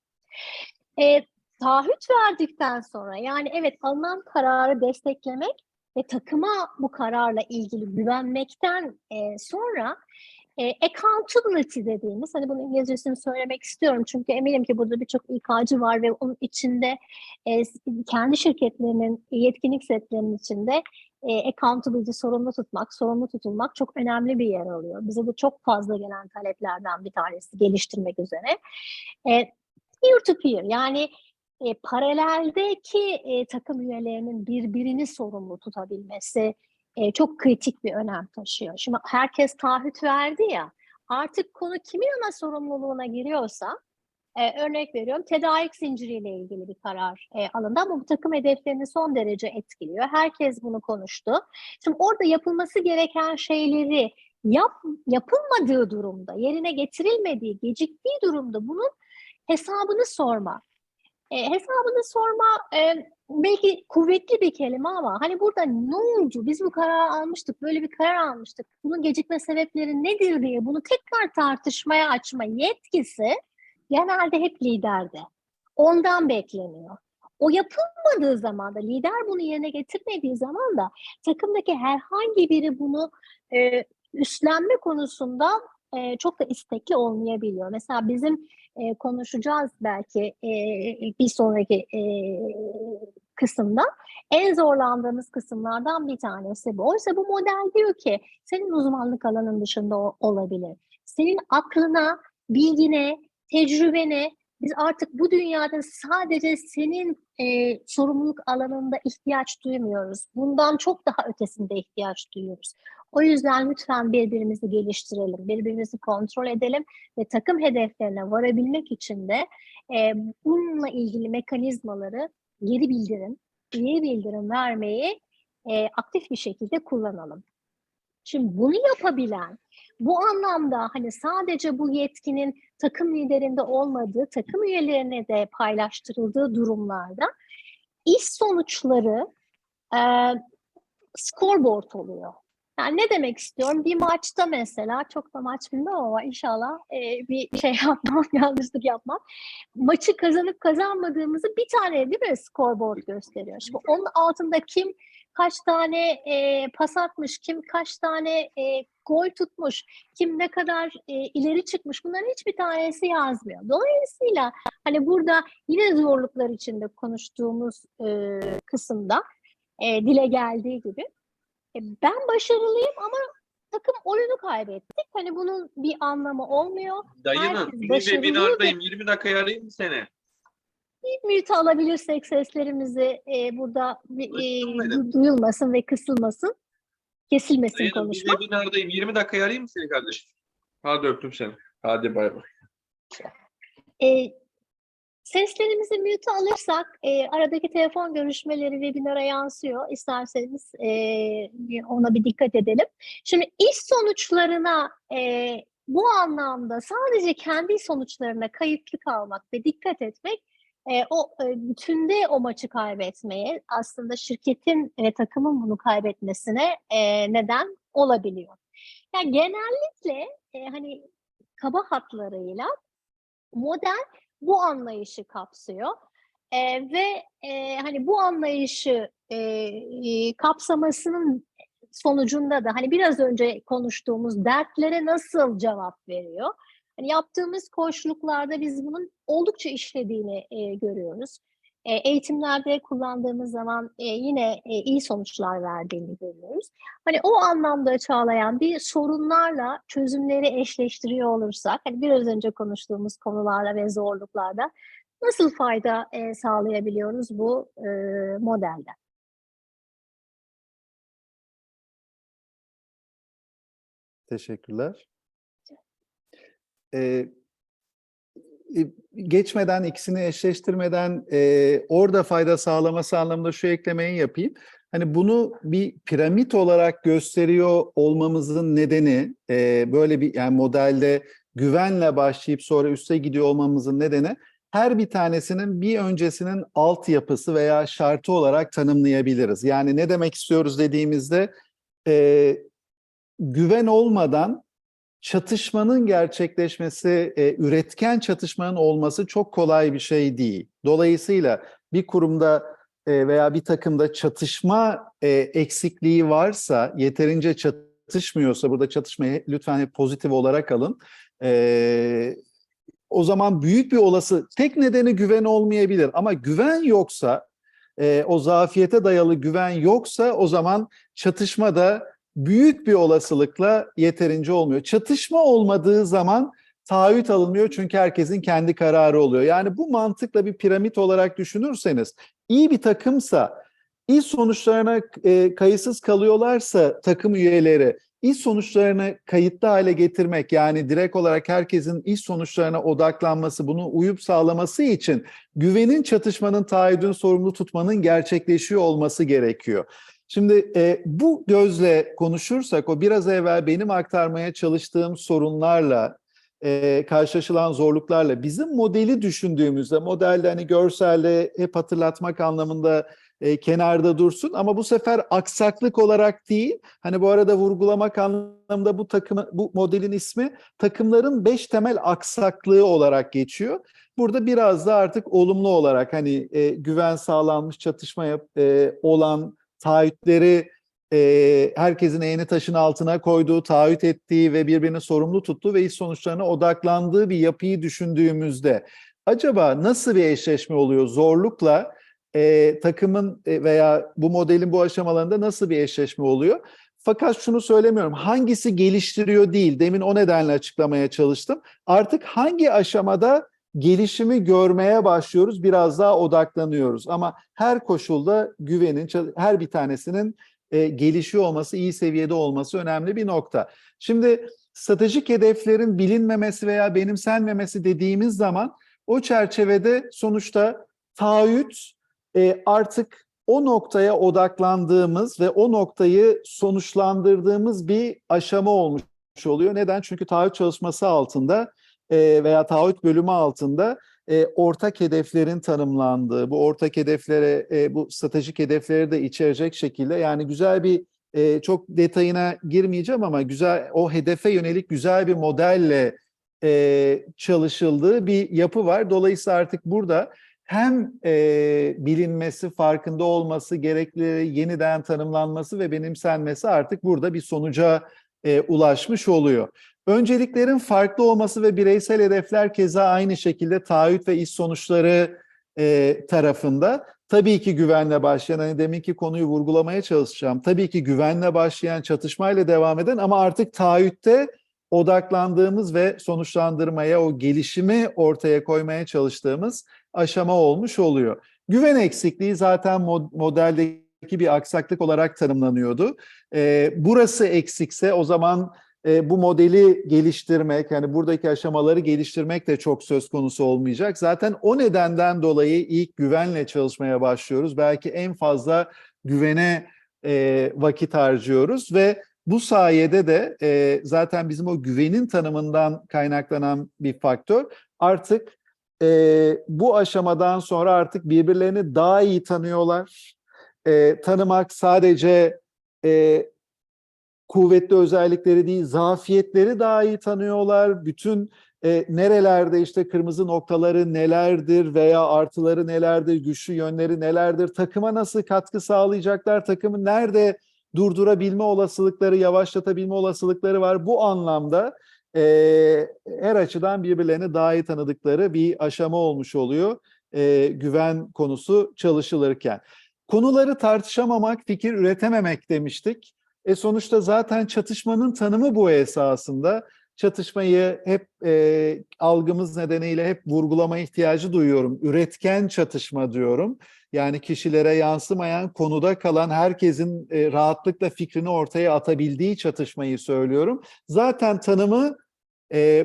Taahhüt verdikten sonra yani evet alınan kararı desteklemek ve takıma bu kararla ilgili güvenmekten sonra accountability dediğimiz, hani bunun İngilizcesini söylemek istiyorum çünkü eminim ki burada birçok İK'cı var ve onun içinde kendi şirketlerinin yetkinlik setlerinin içinde accountability, sorumlu tutulmak çok önemli bir yer alıyor. Bize de çok fazla gelen taleplerden bir tanesi geliştirmek üzere. Peer to peer yani paraleldeki takım üyelerinin birbirini sorumlu tutabilmesi çok kritik bir önem taşıyor. Şimdi herkes taahhüt verdi ya, artık konu kimin ana sorumluluğuna giriyorsa, örnek veriyorum tedarik zinciriyle ilgili bir karar alındı ama bu takım hedeflerini son derece etkiliyor. Herkes bunu konuştu. Şimdi orada yapılması gereken şeyleri yapılmadığı durumda, yerine getirilmediği, geciktiği durumda bunun hesabını sorma. Hesabını sorma belki kuvvetli bir kelime ama hani burada ne oldu? Biz bu kararı almıştık, böyle bir karar almıştık. Bunun gecikme sebepleri nedir diye bunu tekrar tartışmaya açma yetkisi genelde hep liderde. Ondan bekleniyor. O yapılmadığı zaman da, lider bunu yerine getirmediği zaman da takımdaki herhangi biri bunu üstlenme konusunda çok da istekli olmayabiliyor. Mesela bizim konuşacağız belki bir sonraki kısımda. En zorlandığımız kısımlardan bir tanesi bu. Oysa bu model diyor ki senin uzmanlık alanın dışında olabilir. Senin aklına, bilgine, tecrübene biz artık bu dünyada sadece senin sorumluluk alanında ihtiyaç duymuyoruz. Bundan çok daha ötesinde ihtiyaç duyuyoruz. O yüzden lütfen birbirimizi geliştirelim, birbirimizi kontrol edelim ve takım hedeflerine varabilmek için de bununla ilgili mekanizmaları geri bildirim vermeyi aktif bir şekilde kullanalım. Şimdi bunu yapabilen, bu anlamda hani sadece bu yetkinin takım liderinde olmadığı, takım üyelerine de paylaştırıldığı durumlarda iş sonuçları scoreboard oluyor. Yani ne demek istiyorum? Bir maçta mesela, çok da maç bilmiyorum ama inşallah bir şey yapmam, yanlışlık yapmam. Maçı kazanıp kazanmadığımızı bir tane değil mi scoreboard gösteriyor. Şimdi onun altında kim kaç tane pas atmış, kim kaç tane gol tutmuş, kim ne kadar ileri çıkmış, bunların hiçbir tanesi yazmıyor. Dolayısıyla hani burada yine zorluklar içinde konuştuğumuz kısımda dile geldiği gibi ben başarılıyım ama takım oyunu kaybettik. Hani bunun bir anlamı olmuyor. Dayının Herkes bir başarılı webinardayım. 20 dakika arayayım mı seni? bir mute alabilirsek seslerimizi burada Duydun beni. duyulmasın ve kısılmasın. Kesilmesin Dayının bir konuşma. webinardayım. 20 dakika arayayım mı seni kardeşim? Hadi öptüm seni. Hadi bay bay. E, Seslerimizi mute alırsak aradaki telefon görüşmeleri webinara yansıyor. İsterseniz ona bir dikkat edelim. Şimdi iş sonuçlarına bu anlamda sadece kendi sonuçlarına kayıtlı kalmak ve dikkat etmek bütünde o maçı kaybetmeye, aslında şirketin ve takımın bunu kaybetmesine neden olabiliyor. Yani genellikle hani kaba hatlarıyla model bu anlayışı kapsıyor. Ve hani bu anlayışı kapsamasının sonucunda da hani biraz önce konuştuğumuz dertlere nasıl cevap veriyor? Hani yaptığımız koçluklarda biz bunun oldukça işlediğini görüyoruz. Eğitimlerde kullandığımız zaman yine iyi sonuçlar verdiğini görüyoruz. Hani o anlamda Çağlayan bir sorunlarla çözümleri eşleştiriyor olursak, hani biraz önce konuştuğumuz konularla ve zorluklarda nasıl fayda sağlayabiliyoruz bu modelde? Teşekkürler. Geçmeden, ikisini eşleştirmeden orada fayda sağlaması anlamında şu eklemeyi yapayım. Hani bunu bir piramit olarak gösteriyor olmamızın nedeni, böyle bir yani modelde güvenle başlayıp sonra üste gidiyor olmamızın nedeni, her bir tanesinin bir öncesinin altyapısı veya şartı olarak tanımlayabiliriz. Yani ne demek istiyoruz dediğimizde güven olmadan çatışmanın gerçekleşmesi, üretken çatışmanın olması çok kolay bir şey değil. Dolayısıyla bir kurumda veya bir takımda çatışma eksikliği varsa, yeterince çatışmıyorsa, burada çatışmayı lütfen hep pozitif olarak alın. O zaman büyük bir tek nedeni güven olmayabilir. Ama güven yoksa, o zafiyete dayalı güven yoksa o zaman çatışma da büyük bir olasılıkla yeterince olmuyor. Çatışma olmadığı zaman taahhüt alınmıyor çünkü herkesin kendi kararı oluyor. Yani bu mantıkla bir piramit olarak düşünürseniz, iyi bir takımsa, iş sonuçlarına kayıtsız kalıyorlarsa takım üyeleri, iş sonuçlarını kayıtlı hale getirmek, yani direkt olarak herkesin iş sonuçlarına odaklanması, bunu uyup sağlaması için güvenin, çatışmanın, taahhüdün sorumlu tutmanın gerçekleşiyor olması gerekiyor. Şimdi bu gözle konuşursak, o biraz evvel benim aktarmaya çalıştığım sorunlarla karşılaşılan zorluklarla bizim modeli düşündüğümüzde, modelde hani görselde hep hatırlatmak anlamında kenarda dursun ama bu sefer aksaklık olarak değil, hani bu arada vurgulamak anlamında bu modelin ismi takımların 5 temel aksaklığı olarak geçiyor. Burada biraz da artık olumlu olarak hani güven sağlanmış, çatışma olan taahhütleri herkesin elini taşın altına koyduğu, taahhüt ettiği ve birbirini sorumlu tuttuğu ve iş sonuçlarına odaklandığı bir yapıyı düşündüğümüzde acaba nasıl bir eşleşme oluyor? Zorlukla takımın veya bu modelin bu aşamalarında nasıl bir eşleşme oluyor? Fakat şunu söylemiyorum, hangisi geliştiriyor değil, demin o nedenle açıklamaya çalıştım. Artık hangi aşamada gelişimi görmeye başlıyoruz, biraz daha odaklanıyoruz. Ama her koşulda güvenin, her bir tanesinin gelişiyor olması, iyi seviyede olması önemli bir nokta. Şimdi stratejik hedeflerin bilinmemesi veya benimsenmemesi dediğimiz zaman o çerçevede sonuçta taahhüt artık o noktaya odaklandığımız ve o noktayı sonuçlandırdığımız bir aşama olmuş oluyor. Neden? Çünkü taahhüt çalışması altında veya taahhüt bölümü altında ortak hedeflerin tanımlandığı, bu ortak hedeflere, bu stratejik hedefleri de içerecek şekilde, yani güzel bir, çok detayına girmeyeceğim ama güzel, o hedefe yönelik güzel bir modelle çalışıldığı bir yapı var. Dolayısıyla artık burada hem bilinmesi, farkında olması, gerekli yeniden tanımlanması ve benimsenmesi artık burada bir sonuca ulaşmış oluyor. Önceliklerin farklı olması ve bireysel hedefler keza aynı şekilde taahhüt ve iş sonuçları tarafında. Tabii ki güvenle başlayan, hani deminki konuyu vurgulamaya çalışacağım. Tabii ki güvenle başlayan, çatışmayla devam eden ama artık taahhütte odaklandığımız ve sonuçlandırmaya, o gelişimi ortaya koymaya çalıştığımız aşama olmuş oluyor. Güven eksikliği zaten modeldeki bir aksaklık olarak tanımlanıyordu. Burası eksikse o zaman bu modeli geliştirmek, yani buradaki aşamaları geliştirmek de çok söz konusu olmayacak. Zaten o nedenden dolayı ilk güvenle çalışmaya başlıyoruz. Belki en fazla güvene vakit harcıyoruz ve bu sayede de zaten bizim o güvenin tanımından kaynaklanan bir faktör. Artık bu aşamadan sonra artık birbirlerini daha iyi tanıyorlar. Tanımak sadece kuvvetli özellikleri değil, zafiyetleri daha iyi tanıyorlar. Bütün nerelerde işte kırmızı noktaları nelerdir veya artıları nelerdir, güçlü yönleri nelerdir, takıma nasıl katkı sağlayacaklar, takımı nerede durdurabilme olasılıkları, yavaşlatabilme olasılıkları var. Bu anlamda her açıdan birbirlerini daha iyi tanıdıkları bir aşama olmuş oluyor güven konusu çalışılırken. Konuları tartışamamak, fikir üretememek demiştik. Sonuçta zaten çatışmanın tanımı bu esasında. Çatışmayı hep algımız nedeniyle hep vurgulama ihtiyacı duyuyorum. Üretken çatışma diyorum. Yani kişilere yansımayan, konuda kalan, herkesin rahatlıkla fikrini ortaya atabildiği çatışmayı söylüyorum. Zaten tanımı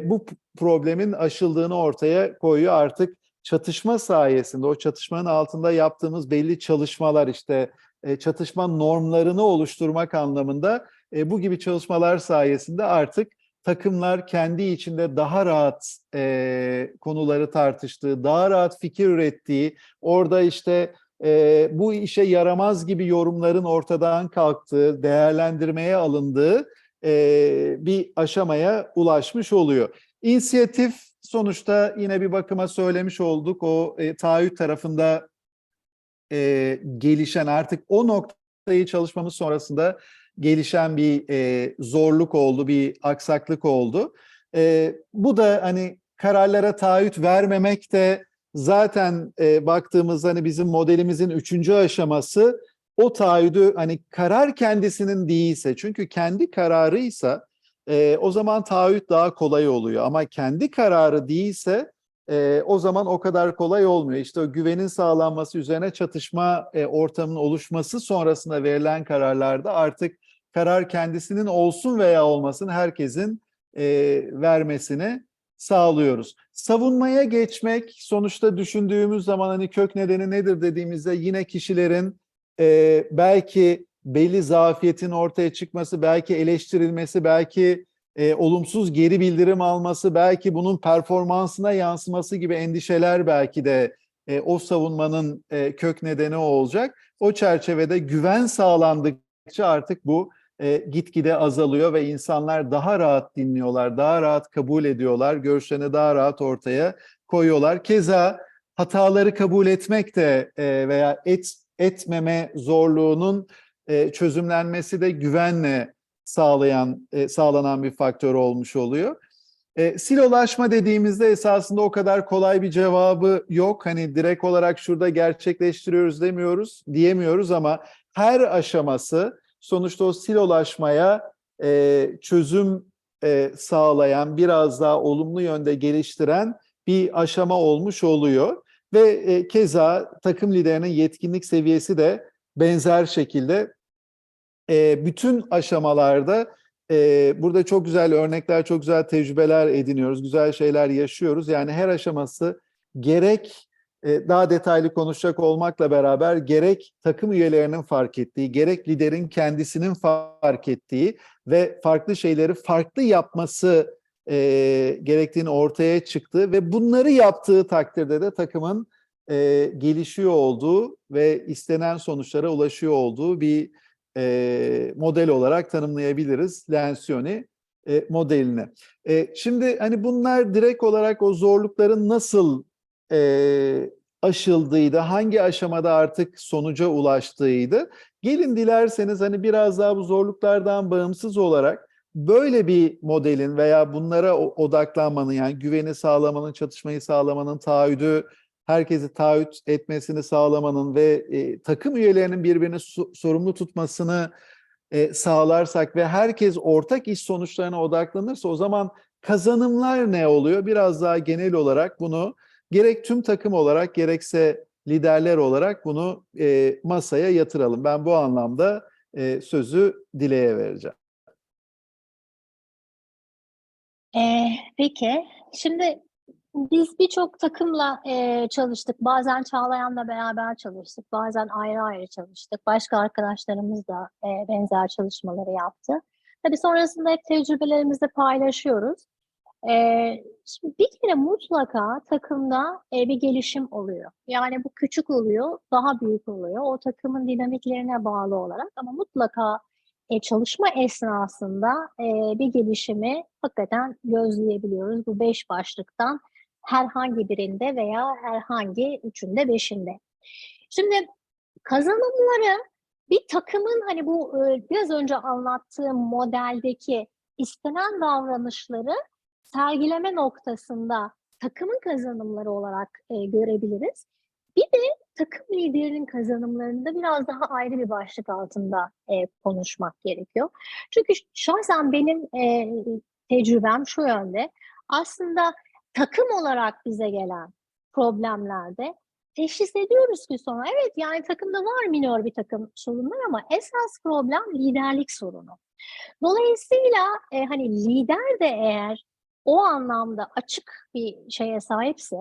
bu problemin aşıldığını ortaya koyuyor. Artık çatışma sayesinde, o çatışmanın altında yaptığımız belli çalışmalar, işte çatışma normlarını oluşturmak anlamında bu gibi çalışmalar sayesinde artık takımlar kendi içinde daha rahat konuları tartıştığı, daha rahat fikir ürettiği, orada işte bu işe yaramaz gibi yorumların ortadan kalktığı, değerlendirmeye alındığı bir aşamaya ulaşmış oluyor. İnisiyatif sonuçta yine bir bakıma söylemiş olduk, o taahhüt tarafında gelişen, artık o noktayı çalışmamız sonrasında gelişen bir zorluk oldu, bir aksaklık oldu. Bu da hani kararlara taahhüt vermemek de zaten baktığımızda hani bizim modelimizin 3. aşaması, o taahhüdü hani karar kendisinin değilse, çünkü kendi kararıysa o zaman taahhüt daha kolay oluyor ama kendi kararı değilse o zaman o kadar kolay olmuyor. İşte o güvenin sağlanması üzerine çatışma ortamının oluşması sonrasında verilen kararlarda artık karar kendisinin olsun veya olmasın herkesin vermesini sağlıyoruz. Savunmaya geçmek, sonuçta düşündüğümüz zaman hani kök nedeni nedir dediğimizde yine kişilerin belki belli zafiyetin ortaya çıkması, belki eleştirilmesi, belki olumsuz geri bildirim alması, belki bunun performansına yansıması gibi endişeler belki de o savunmanın kök nedeni olacak. O çerçevede güven sağlandıkça artık bu gitgide azalıyor ve insanlar daha rahat dinliyorlar, daha rahat kabul ediyorlar, görüşlerini daha rahat ortaya koyuyorlar. Keza hataları kabul etmek de veya etmeme zorluğunun çözümlenmesi de güvenle sağlanan bir faktör olmuş oluyor. Silolaşma dediğimizde esasında o kadar kolay bir cevabı yok. Hani direkt olarak şurada gerçekleştiriyoruz diyemiyoruz ama her aşaması sonuçta o silolaşmaya çözüm sağlayan, biraz daha olumlu yönde geliştiren bir aşama olmuş oluyor. Ve keza takım liderinin yetkinlik seviyesi de benzer şekilde bütün aşamalarda burada çok güzel örnekler, çok güzel tecrübeler ediniyoruz, güzel şeyler yaşıyoruz. Yani her aşaması gerek daha detaylı konuşacak olmakla beraber gerek takım üyelerinin fark ettiği, gerek liderin kendisinin fark ettiği ve farklı şeyleri farklı yapması gerektiğini ortaya çıktı ve bunları yaptığı takdirde de takımın gelişiyor olduğu ve istenen sonuçlara ulaşıyor olduğu bir model olarak tanımlayabiliriz Lencioni modelini. Şimdi hani bunlar direkt olarak o zorlukların nasıl aşıldığıydı, hangi aşamada artık sonuca ulaştığıydı. Gelin dilerseniz hani biraz daha bu zorluklardan bağımsız olarak böyle bir modelin veya bunlara odaklanmanın, yani güveni sağlamanın, çatışmayı sağlamanın, taahhüdü herkesi taahhüt etmesini sağlamanın ve takım üyelerinin birbirini sorumlu tutmasını sağlarsak ve herkes ortak iş sonuçlarına odaklanırsa o zaman kazanımlar ne oluyor? Biraz daha genel olarak bunu gerek tüm takım olarak gerekse liderler olarak bunu masaya yatıralım. Ben bu anlamda sözü Dile'ye vereceğim. Peki, şimdi biz birçok takımla çalıştık. Bazen Çağlayan'la beraber çalıştık, bazen ayrı ayrı çalıştık. Başka arkadaşlarımız da benzer çalışmaları yaptı. Tabii sonrasında hep tecrübelerimizi de paylaşıyoruz. Şimdi bir kere mutlaka takımda bir gelişim oluyor. Yani bu küçük oluyor, daha büyük oluyor. O takımın dinamiklerine bağlı olarak ama mutlaka çalışma esnasında bir gelişimi hakikaten gözleyebiliyoruz. Bu 5 başlıktan herhangi birinde veya herhangi üçünde, beşinde. Şimdi kazanımları bir takımın hani bu biraz önce anlattığım modeldeki istenen davranışları sergileme noktasında takımın kazanımları olarak görebiliriz. Bir de takım liderinin kazanımlarını da biraz daha ayrı bir başlık altında konuşmak gerekiyor. Çünkü şahsen benim tecrübem şu yönde. Aslında takım olarak bize gelen problemlerde teşhis ediyoruz ki sonra evet yani takımda var minör bir takım sorunlar ama esas problem liderlik sorunu. Dolayısıyla hani lider de eğer o anlamda açık bir şeye sahipse,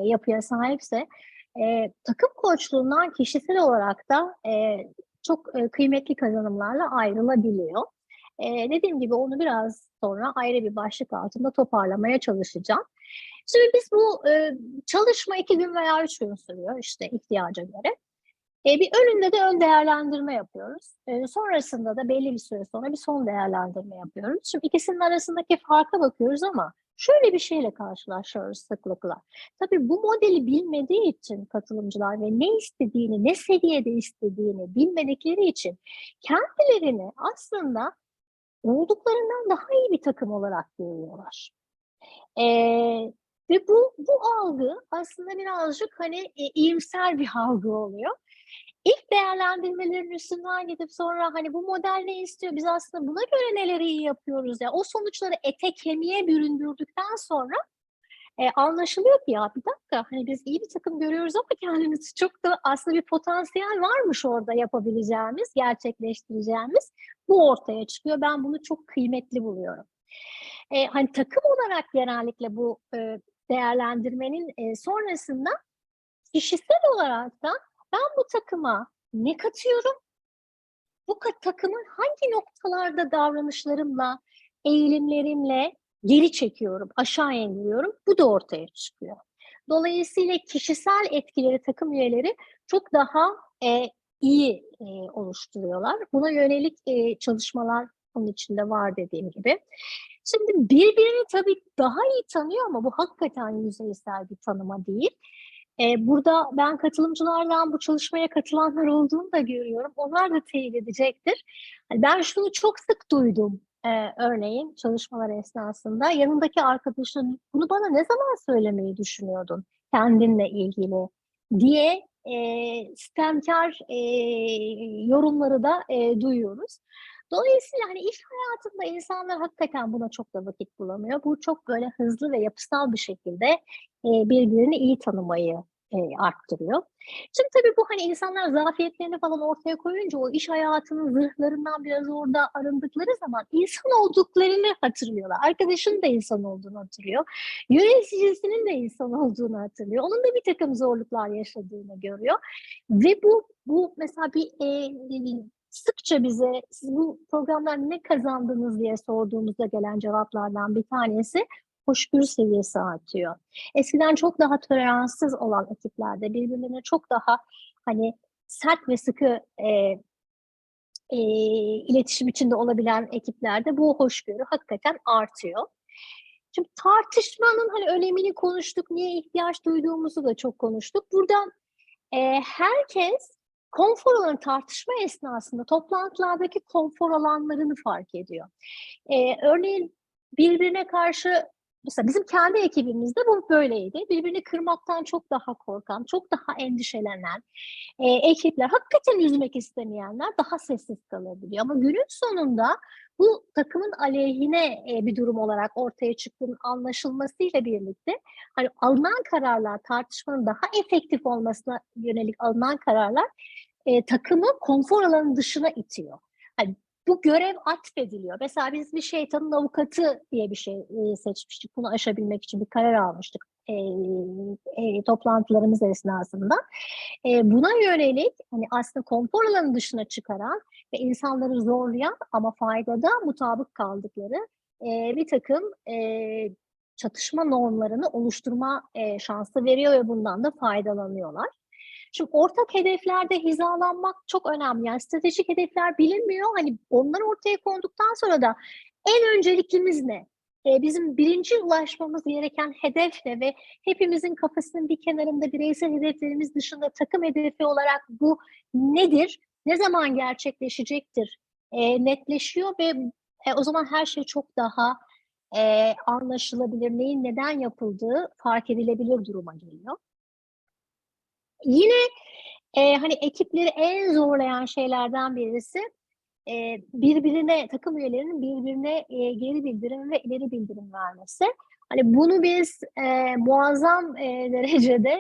yapıya sahipse takım koçluğundan kişisel olarak da çok kıymetli kazanımlarla ayrılabiliyor. Dediğim gibi onu biraz sonra ayrı bir başlık altında toparlamaya çalışacağım. Şimdi biz bu çalışma 2 gün veya 3 gün sürüyor işte ihtiyaca göre. Bir önünde de ön değerlendirme yapıyoruz. Sonrasında da belli bir süre sonra bir son değerlendirme yapıyoruz. Şimdi ikisinin arasındaki farka bakıyoruz ama şöyle bir şeyle karşılaşıyoruz sıklıkla. Tabii bu modeli bilmediği için katılımcılar ve ne istediğini, ne seviyede istediğini bilmedikleri için kendilerini aslında olduklarından daha iyi bir takım olarak görüyorlar. Ve bu algı aslında birazcık hani iyimser bir algı oluyor. İlk değerlendirmelerin üstünden gidip sonra hani bu model ne istiyor? Biz aslında buna göre neleri iyi yapıyoruz ya. O sonuçları ete kemiğe büründürdükten sonra anlaşılıyor ki ya bir dakika hani biz iyi bir takım görüyoruz ama kendimiz çok da aslında bir potansiyel varmış orada yapabileceğimiz, gerçekleştireceğimiz. Bu ortaya çıkıyor. Ben bunu çok kıymetli buluyorum. Hani takım olarak genellikle bu değerlendirmenin sonrasında kişisel olarak da ben bu takıma ne katıyorum? Bu takımın hangi noktalarda davranışlarımla eğilimlerimle geri çekiyorum, aşağı indiriyorum. Bu da ortaya çıkıyor. Dolayısıyla kişisel etkileri takım üyeleri çok daha iyi oluşturuyorlar. Buna yönelik çalışmalar onun içinde var dediğim gibi. Şimdi birbirini tabii daha iyi tanıyor ama bu hakikaten yüzeysel bir tanıma değil. Burada ben katılımcılardan bu çalışmaya katılanlar olduğunu da görüyorum. Onlar da teyit edecektir. Hani ben şunu çok sık duydum örneğin çalışmalar esnasında. Yanındaki arkadaşın bunu bana ne zaman söylemeyi düşünüyordun kendinle ilgili diye sistemkar yorumları da duyuyoruz. Dolayısıyla hani iş hayatında insanlar hakikaten buna çok da vakit bulamıyor. Bu çok böyle hızlı ve yapısal bir şekilde birbirini iyi tanımayı arttırıyor. Şimdi tabii bu hani insanlar zafiyetlerini falan ortaya koyunca o iş hayatının zırhlarından biraz orada arındıkları zaman insan olduklarını hatırlıyorlar. Arkadaşının da insan olduğunu hatırlıyor. Yöneticisinin de insan olduğunu hatırlıyor. Onun da bir takım zorluklar yaşadığını görüyor. Ve bu mesela sıkça bize siz bu programdan ne kazandınız diye sorduğumuzda gelen cevaplardan bir tanesi hoşgörü seviyesi artıyor. Eskiden çok daha toleranssız olan ekiplerde birbirlerine çok daha hani sert ve sıkı iletişim içinde olabilen ekiplerde bu hoşgörü hakikaten artıyor. Şimdi tartışmanın hani önemini konuştuk, niye ihtiyaç duyduğumuzu da çok konuştuk. Burada herkes konfor alanı tartışma esnasında toplantılardaki konfor alanlarını fark ediyor. Örneğin birbirine karşı mesela bizim kendi ekibimizde bu böyleydi. Birbirini kırmaktan çok daha korkan, çok daha endişelenen ekipler, hakikaten üzmek istemeyenler daha sessiz kalabiliyor. Ama günün sonunda bu takımın aleyhine bir durum olarak ortaya çıktığının anlaşılmasıyla birlikte hani alınan kararlar, tartışmanın daha efektif olmasına yönelik alınan kararlar takımı konfor alanının dışına itiyor. Hani bu görev atfediliyor. Mesela biz bir şeytanın avukatı diye bir şey seçmiştik. Bunu aşabilmek için bir karar almıştık toplantılarımız esnasında. Buna yönelik hani aslında konfor alanının dışına çıkaran ve insanları zorlayan ama faydada mutabık kaldıkları bir takım çatışma normlarını oluşturma şansı veriyor ve bundan da faydalanıyorlar. Şimdi ortak hedeflerde hizalanmak çok önemli. Yani stratejik hedefler bilinmiyor. Hani onlar ortaya konduktan sonra da en önceliklimiz ne? Bizim birinci ulaşmamız gereken hedef ne ve hepimizin kafasının bir kenarında bireysel hedeflerimiz dışında takım hedefi olarak bu nedir? Ne zaman gerçekleşecektir? Netleşiyor ve o zaman her şey çok daha anlaşılabilir, neyin neden yapıldığı fark edilebilir duruma geliyor. Yine hani ekipleri en zorlayan şeylerden birisi birbirine, takım üyelerinin birbirine geri bildirim ve ileri bildirim vermesi. Hani bunu biz muazzam derecede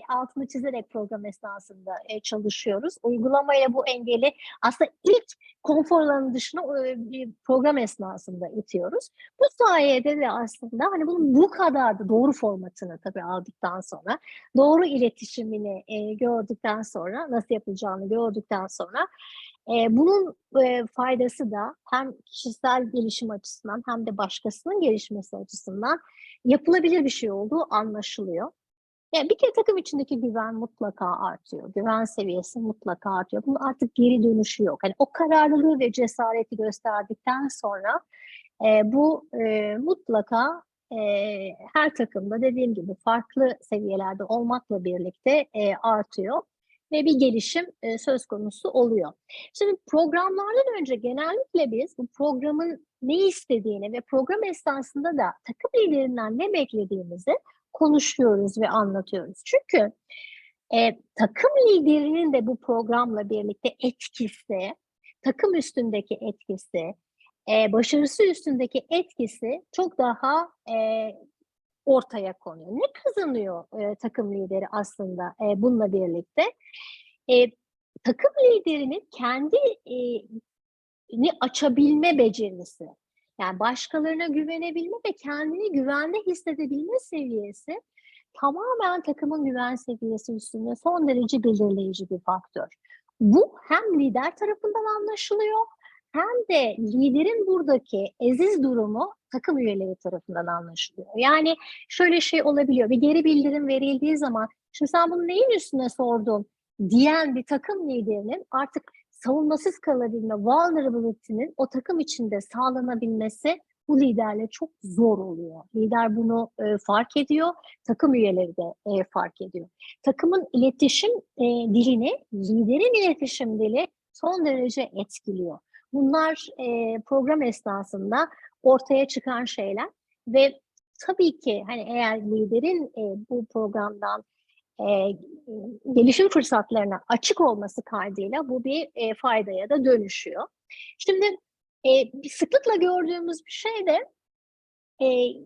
altını çizerek program esnasında çalışıyoruz. Uygulamayla bu engeli aslında ilk konfor alanının dışına bir program esnasında itiyoruz. Bu sayede de aslında hani bunun bu kadar da doğru formatını tabii aldıktan sonra, doğru iletişimini gördükten sonra, nasıl yapılacağını gördükten sonra bunun faydası da hem kişisel gelişim açısından hem de başkasının gelişmesi açısından yapılabilir bir şey olduğu anlaşılıyor. Yani bir kere takım içindeki güven mutlaka artıyor. Güven seviyesi mutlaka artıyor. Bunun artık geri dönüşü yok. Yani o kararlılığı ve cesareti gösterdikten sonra bu mutlaka her takımda dediğim gibi farklı seviyelerde olmakla birlikte artıyor ve bir gelişim söz konusu oluyor. Şimdi programlardan önce genellikle biz bu programın ne istediğini ve program esnasında da takım liderinden ne beklediğimizi konuşuyoruz ve anlatıyoruz. Çünkü takım liderinin de bu programla birlikte etkisi, takım üstündeki etkisi, başarısı üstündeki etkisi çok daha ortaya konuyor. Ne kazanıyor takım lideri aslında bununla birlikte? Takım liderinin kendi ni açabilme becerisi, yani başkalarına güvenebilme ve kendini güvende hissedebilme seviyesi tamamen takımın güven seviyesi üstünde son derece belirleyici bir faktör. Bu hem lider tarafından anlaşılıyor hem de liderin buradaki eziz durumu takım üyeleri tarafından anlaşılıyor. Yani şöyle şey olabiliyor, bir geri bildirim verildiği zaman, şimdi sen bunu neyin üstüne sordun diyen bir takım liderinin artık savunmasız kalabilme, vulnerability'nin o takım içinde sağlanabilmesi bu liderle çok zor oluyor. Lider bunu fark ediyor, takım üyeleri de fark ediyor. Takımın iletişim dilini, liderin iletişim dili son derece etkiliyor. Bunlar program esnasında ortaya çıkan şeyler ve tabii ki hani eğer liderin bu programdan gelişim fırsatlarına açık olması kaydıyla bu bir faydaya da dönüşüyor. Şimdi bir sıklıkla gördüğümüz bir şey de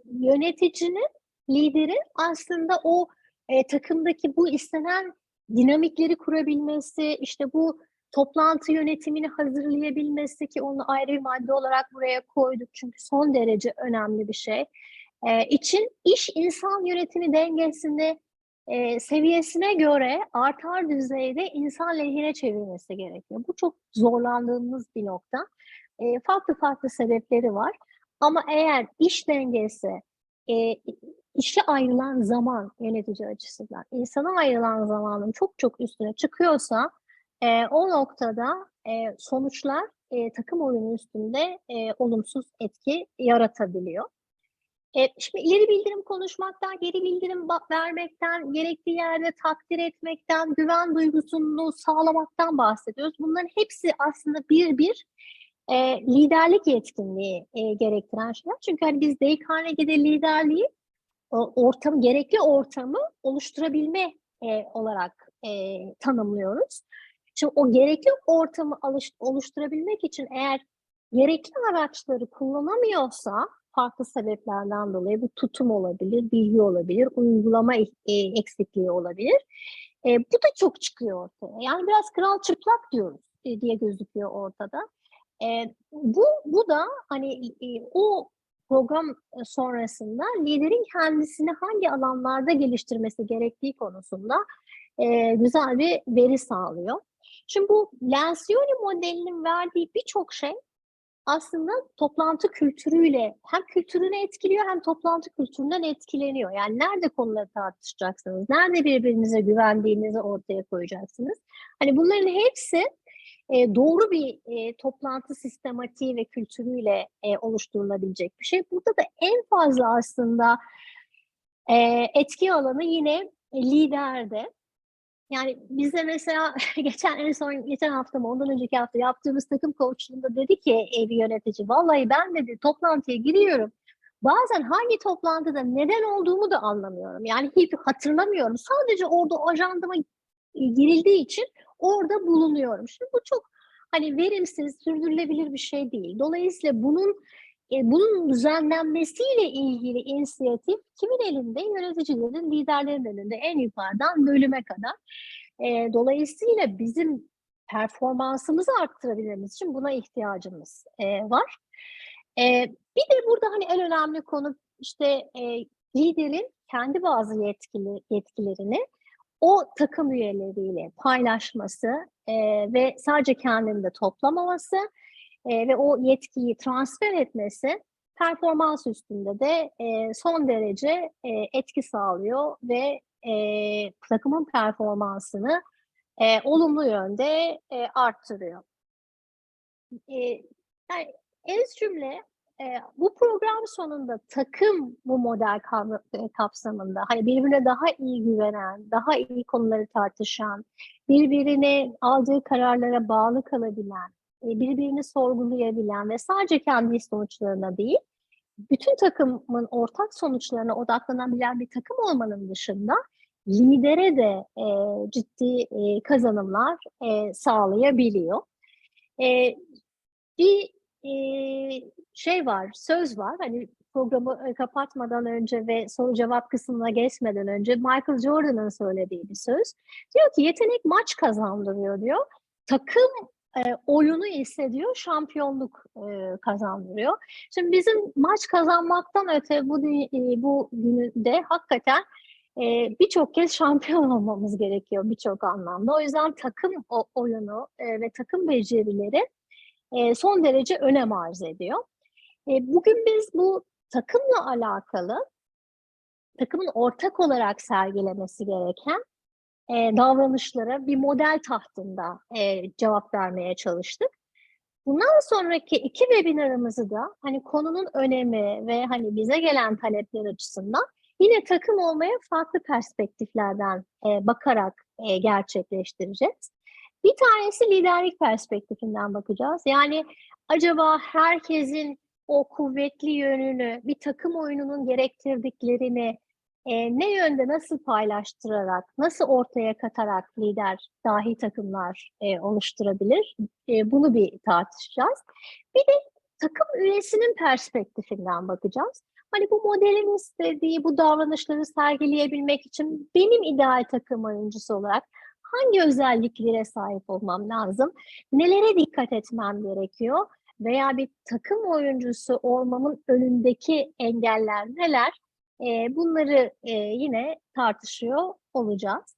yöneticinin, liderin aslında o takımdaki bu istenen dinamikleri kurabilmesi, işte bu toplantı yönetimini hazırlayabilmesi, ki onu ayrı bir madde olarak buraya koyduk çünkü son derece önemli bir şey. İçin iş insan yönetimi dengesini seviyesine göre artar düzeyde insan lehine çevirmesi gerekiyor. Bu çok zorlandığımız bir nokta. Farklı farklı sebepleri var. Ama eğer iş dengesi, işe ayrılan zaman yönetici açısından, insana ayrılan zamanın çok çok üstüne çıkıyorsa o noktada sonuçlar takım oyunu üstünde olumsuz etki yaratabiliyor. Şimdi ileri bildirim konuşmaktan, geri bildirim vermekten, gerektiği yerde takdir etmekten, güven duygusunu sağlamaktan bahsediyoruz. Bunların hepsi aslında bir liderlik yetkinliği gerektiren şeyler. Çünkü hani biz Dale Carnegie'de liderliği gerekli ortamı oluşturabilme olarak tanımlıyoruz. Şimdi o gerekli ortamı oluşturabilmek için eğer gerekli araçları kullanamıyorsa farklı sebeplerden dolayı bu tutum olabilir, bilgi olabilir, uygulama eksikliği olabilir. Bu da çok çıkıyor ortaya. Yani biraz kral çıplak diyoruz diye gözüküyor ortada. Bu da hani o program sonrasında liderin kendisini hangi alanlarda geliştirmesi gerektiği konusunda güzel bir veri sağlıyor. Şimdi bu Lencioni modelinin verdiği birçok şey aslında toplantı kültürüyle hem kültürünü etkiliyor hem toplantı kültüründen etkileniyor. Yani nerede konuları tartışacaksınız, nerede birbirinize güvendiğinizi ortaya koyacaksınız. Hani bunların hepsi doğru bir toplantı sistematiği ve kültürüyle oluşturulabilecek bir şey. Burada da en fazla aslında etki alanı yine liderde. Yani bize mesela geçen hafta mı ondan önceki hafta yaptığımız takım koçluğunda dedi ki bir yönetici, vallahi ben dedi toplantıya giriyorum. Bazen hangi toplantıda neden olduğumu da anlamıyorum. Yani hiç hatırlamıyorum. Sadece orada o ajandama girildiği için orada bulunuyorum. Şimdi bu çok hani verimsiz, sürdürülebilir bir şey değil. Dolayısıyla bunun düzenlenmesiyle ilgili inisiyatif kimin elinde? Yöneticilerin, liderlerin elinde en yukarıdan bölüme kadar. Dolayısıyla bizim performansımızı arttırabilmemiz için buna ihtiyacımız var. Bir de burada hani en önemli konu işte liderin kendi bazı yetkilerini o takım üyeleriyle paylaşması ve sadece kendinde toplamaması ve o yetkiyi transfer etmesi performans üstünde de son derece etki sağlıyor ve takımın performansını olumlu yönde arttırıyor. Yani ez cümle bu program sonunda takım bu model kapsamında hani birbirine daha iyi güvenen, daha iyi konuları tartışan, birbirine aldığı kararlara bağlı kalabilen, birbirini sorgulayabilen ve sadece kendi sonuçlarına değil, bütün takımın ortak sonuçlarına odaklanabilen bir takım olmanın dışında lidere de ciddi kazanımlar sağlayabiliyor. Bir şey var, söz var. Hani programı kapatmadan önce ve soru cevap kısmına geçmeden önce Michael Jordan'ın söylediği bir söz. Diyor ki yetenek maç kazandırıyor diyor. Takım oyunu ise diyor şampiyonluk kazandırıyor. Şimdi bizim maç kazanmaktan öte bu günde hakikaten birçok kez şampiyon olmamız gerekiyor birçok anlamda. O yüzden takım oyunu ve takım becerileri son derece önem arz ediyor. Bugün biz bu takımla alakalı, takımın ortak olarak sergilemesi gereken davranışlara bir model tahtında cevap vermeye çalıştık. Bundan sonraki 2 webinarımızı da hani konunun önemi ve hani bize gelen talepler açısından yine takım olmaya farklı perspektiflerden bakarak gerçekleştireceğiz. Bir tanesi liderlik perspektifinden bakacağız. Yani acaba herkesin o kuvvetli yönünü, bir takım oyununun gerektirdiklerini ne yönde nasıl paylaştırarak, nasıl ortaya katarak lider dahi takımlar oluşturabilir? Bunu bir tartışacağız. Bir de takım üyesinin perspektifinden bakacağız. Hani bu modelin istediği bu davranışları sergileyebilmek için benim ideal takım oyuncusu olarak hangi özelliklere sahip olmam lazım? Nelere dikkat etmem gerekiyor? Veya bir takım oyuncusu olmamın önündeki engeller neler? Bunları yine tartışıyor olacağız.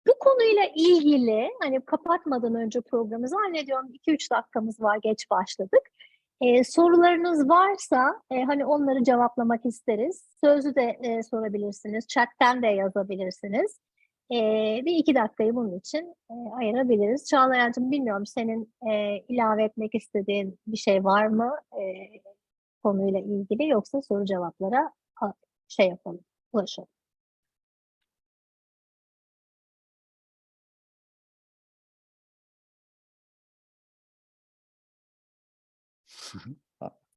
Bu konuyla ilgili hani kapatmadan önce programı zannediyorum 2-3 dakikamız var, geç başladık. Sorularınız varsa hani onları cevaplamak isteriz. Sözlü de sorabilirsiniz, chatten de yazabilirsiniz. Bir 2 dakikayı bunun için ayırabiliriz. Çağlayan'cığım bilmiyorum senin ilave etmek istediğin bir şey var mı konuyla ilgili yoksa soru cevaplara şey yapalım, ulaşalım.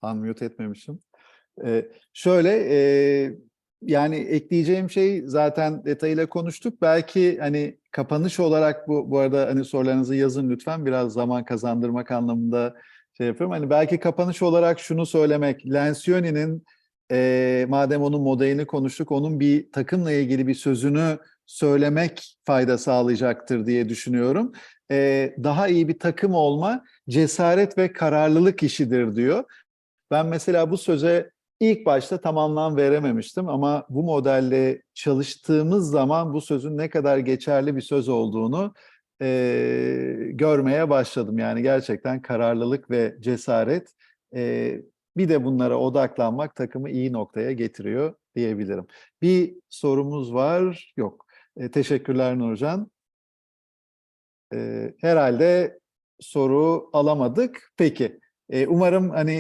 Unmute etmemişim. Şöyle yani ekleyeceğim şey zaten detayıyla konuştuk. Belki hani kapanış olarak bu arada hani sorularınızı yazın lütfen, biraz zaman kazandırmak anlamında şey yapıyorum. Hani belki kapanış olarak şunu söylemek, Lencioni'nin madem onun modelini konuştuk, onun bir takımla ilgili bir sözünü söylemek fayda sağlayacaktır diye düşünüyorum. Daha iyi bir takım olma cesaret ve kararlılık işidir diyor. Ben mesela bu söze ilk başta tam anlam verememiştim ama bu modelle çalıştığımız zaman bu sözün ne kadar geçerli bir söz olduğunu görmeye başladım. Yani gerçekten kararlılık ve cesaret, bir de bunlara odaklanmak takımı iyi noktaya getiriyor diyebilirim. Bir sorumuz var? Yok. Teşekkürler Nurcan. Herhalde soru alamadık. Peki. Umarım hani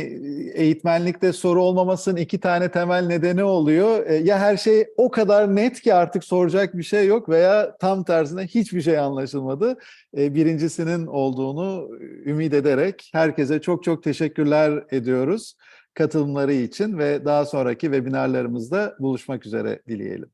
eğitmenlikte soru olmamasının 2 tane temel nedeni oluyor. Ya her şey o kadar net ki artık soracak bir şey yok veya tam tersine hiçbir şey anlaşılmadı. Birincisinin olduğunu ümit ederek herkese çok çok teşekkürler ediyoruz katılımları için ve daha sonraki webinarlarımızda buluşmak üzere dileyelim.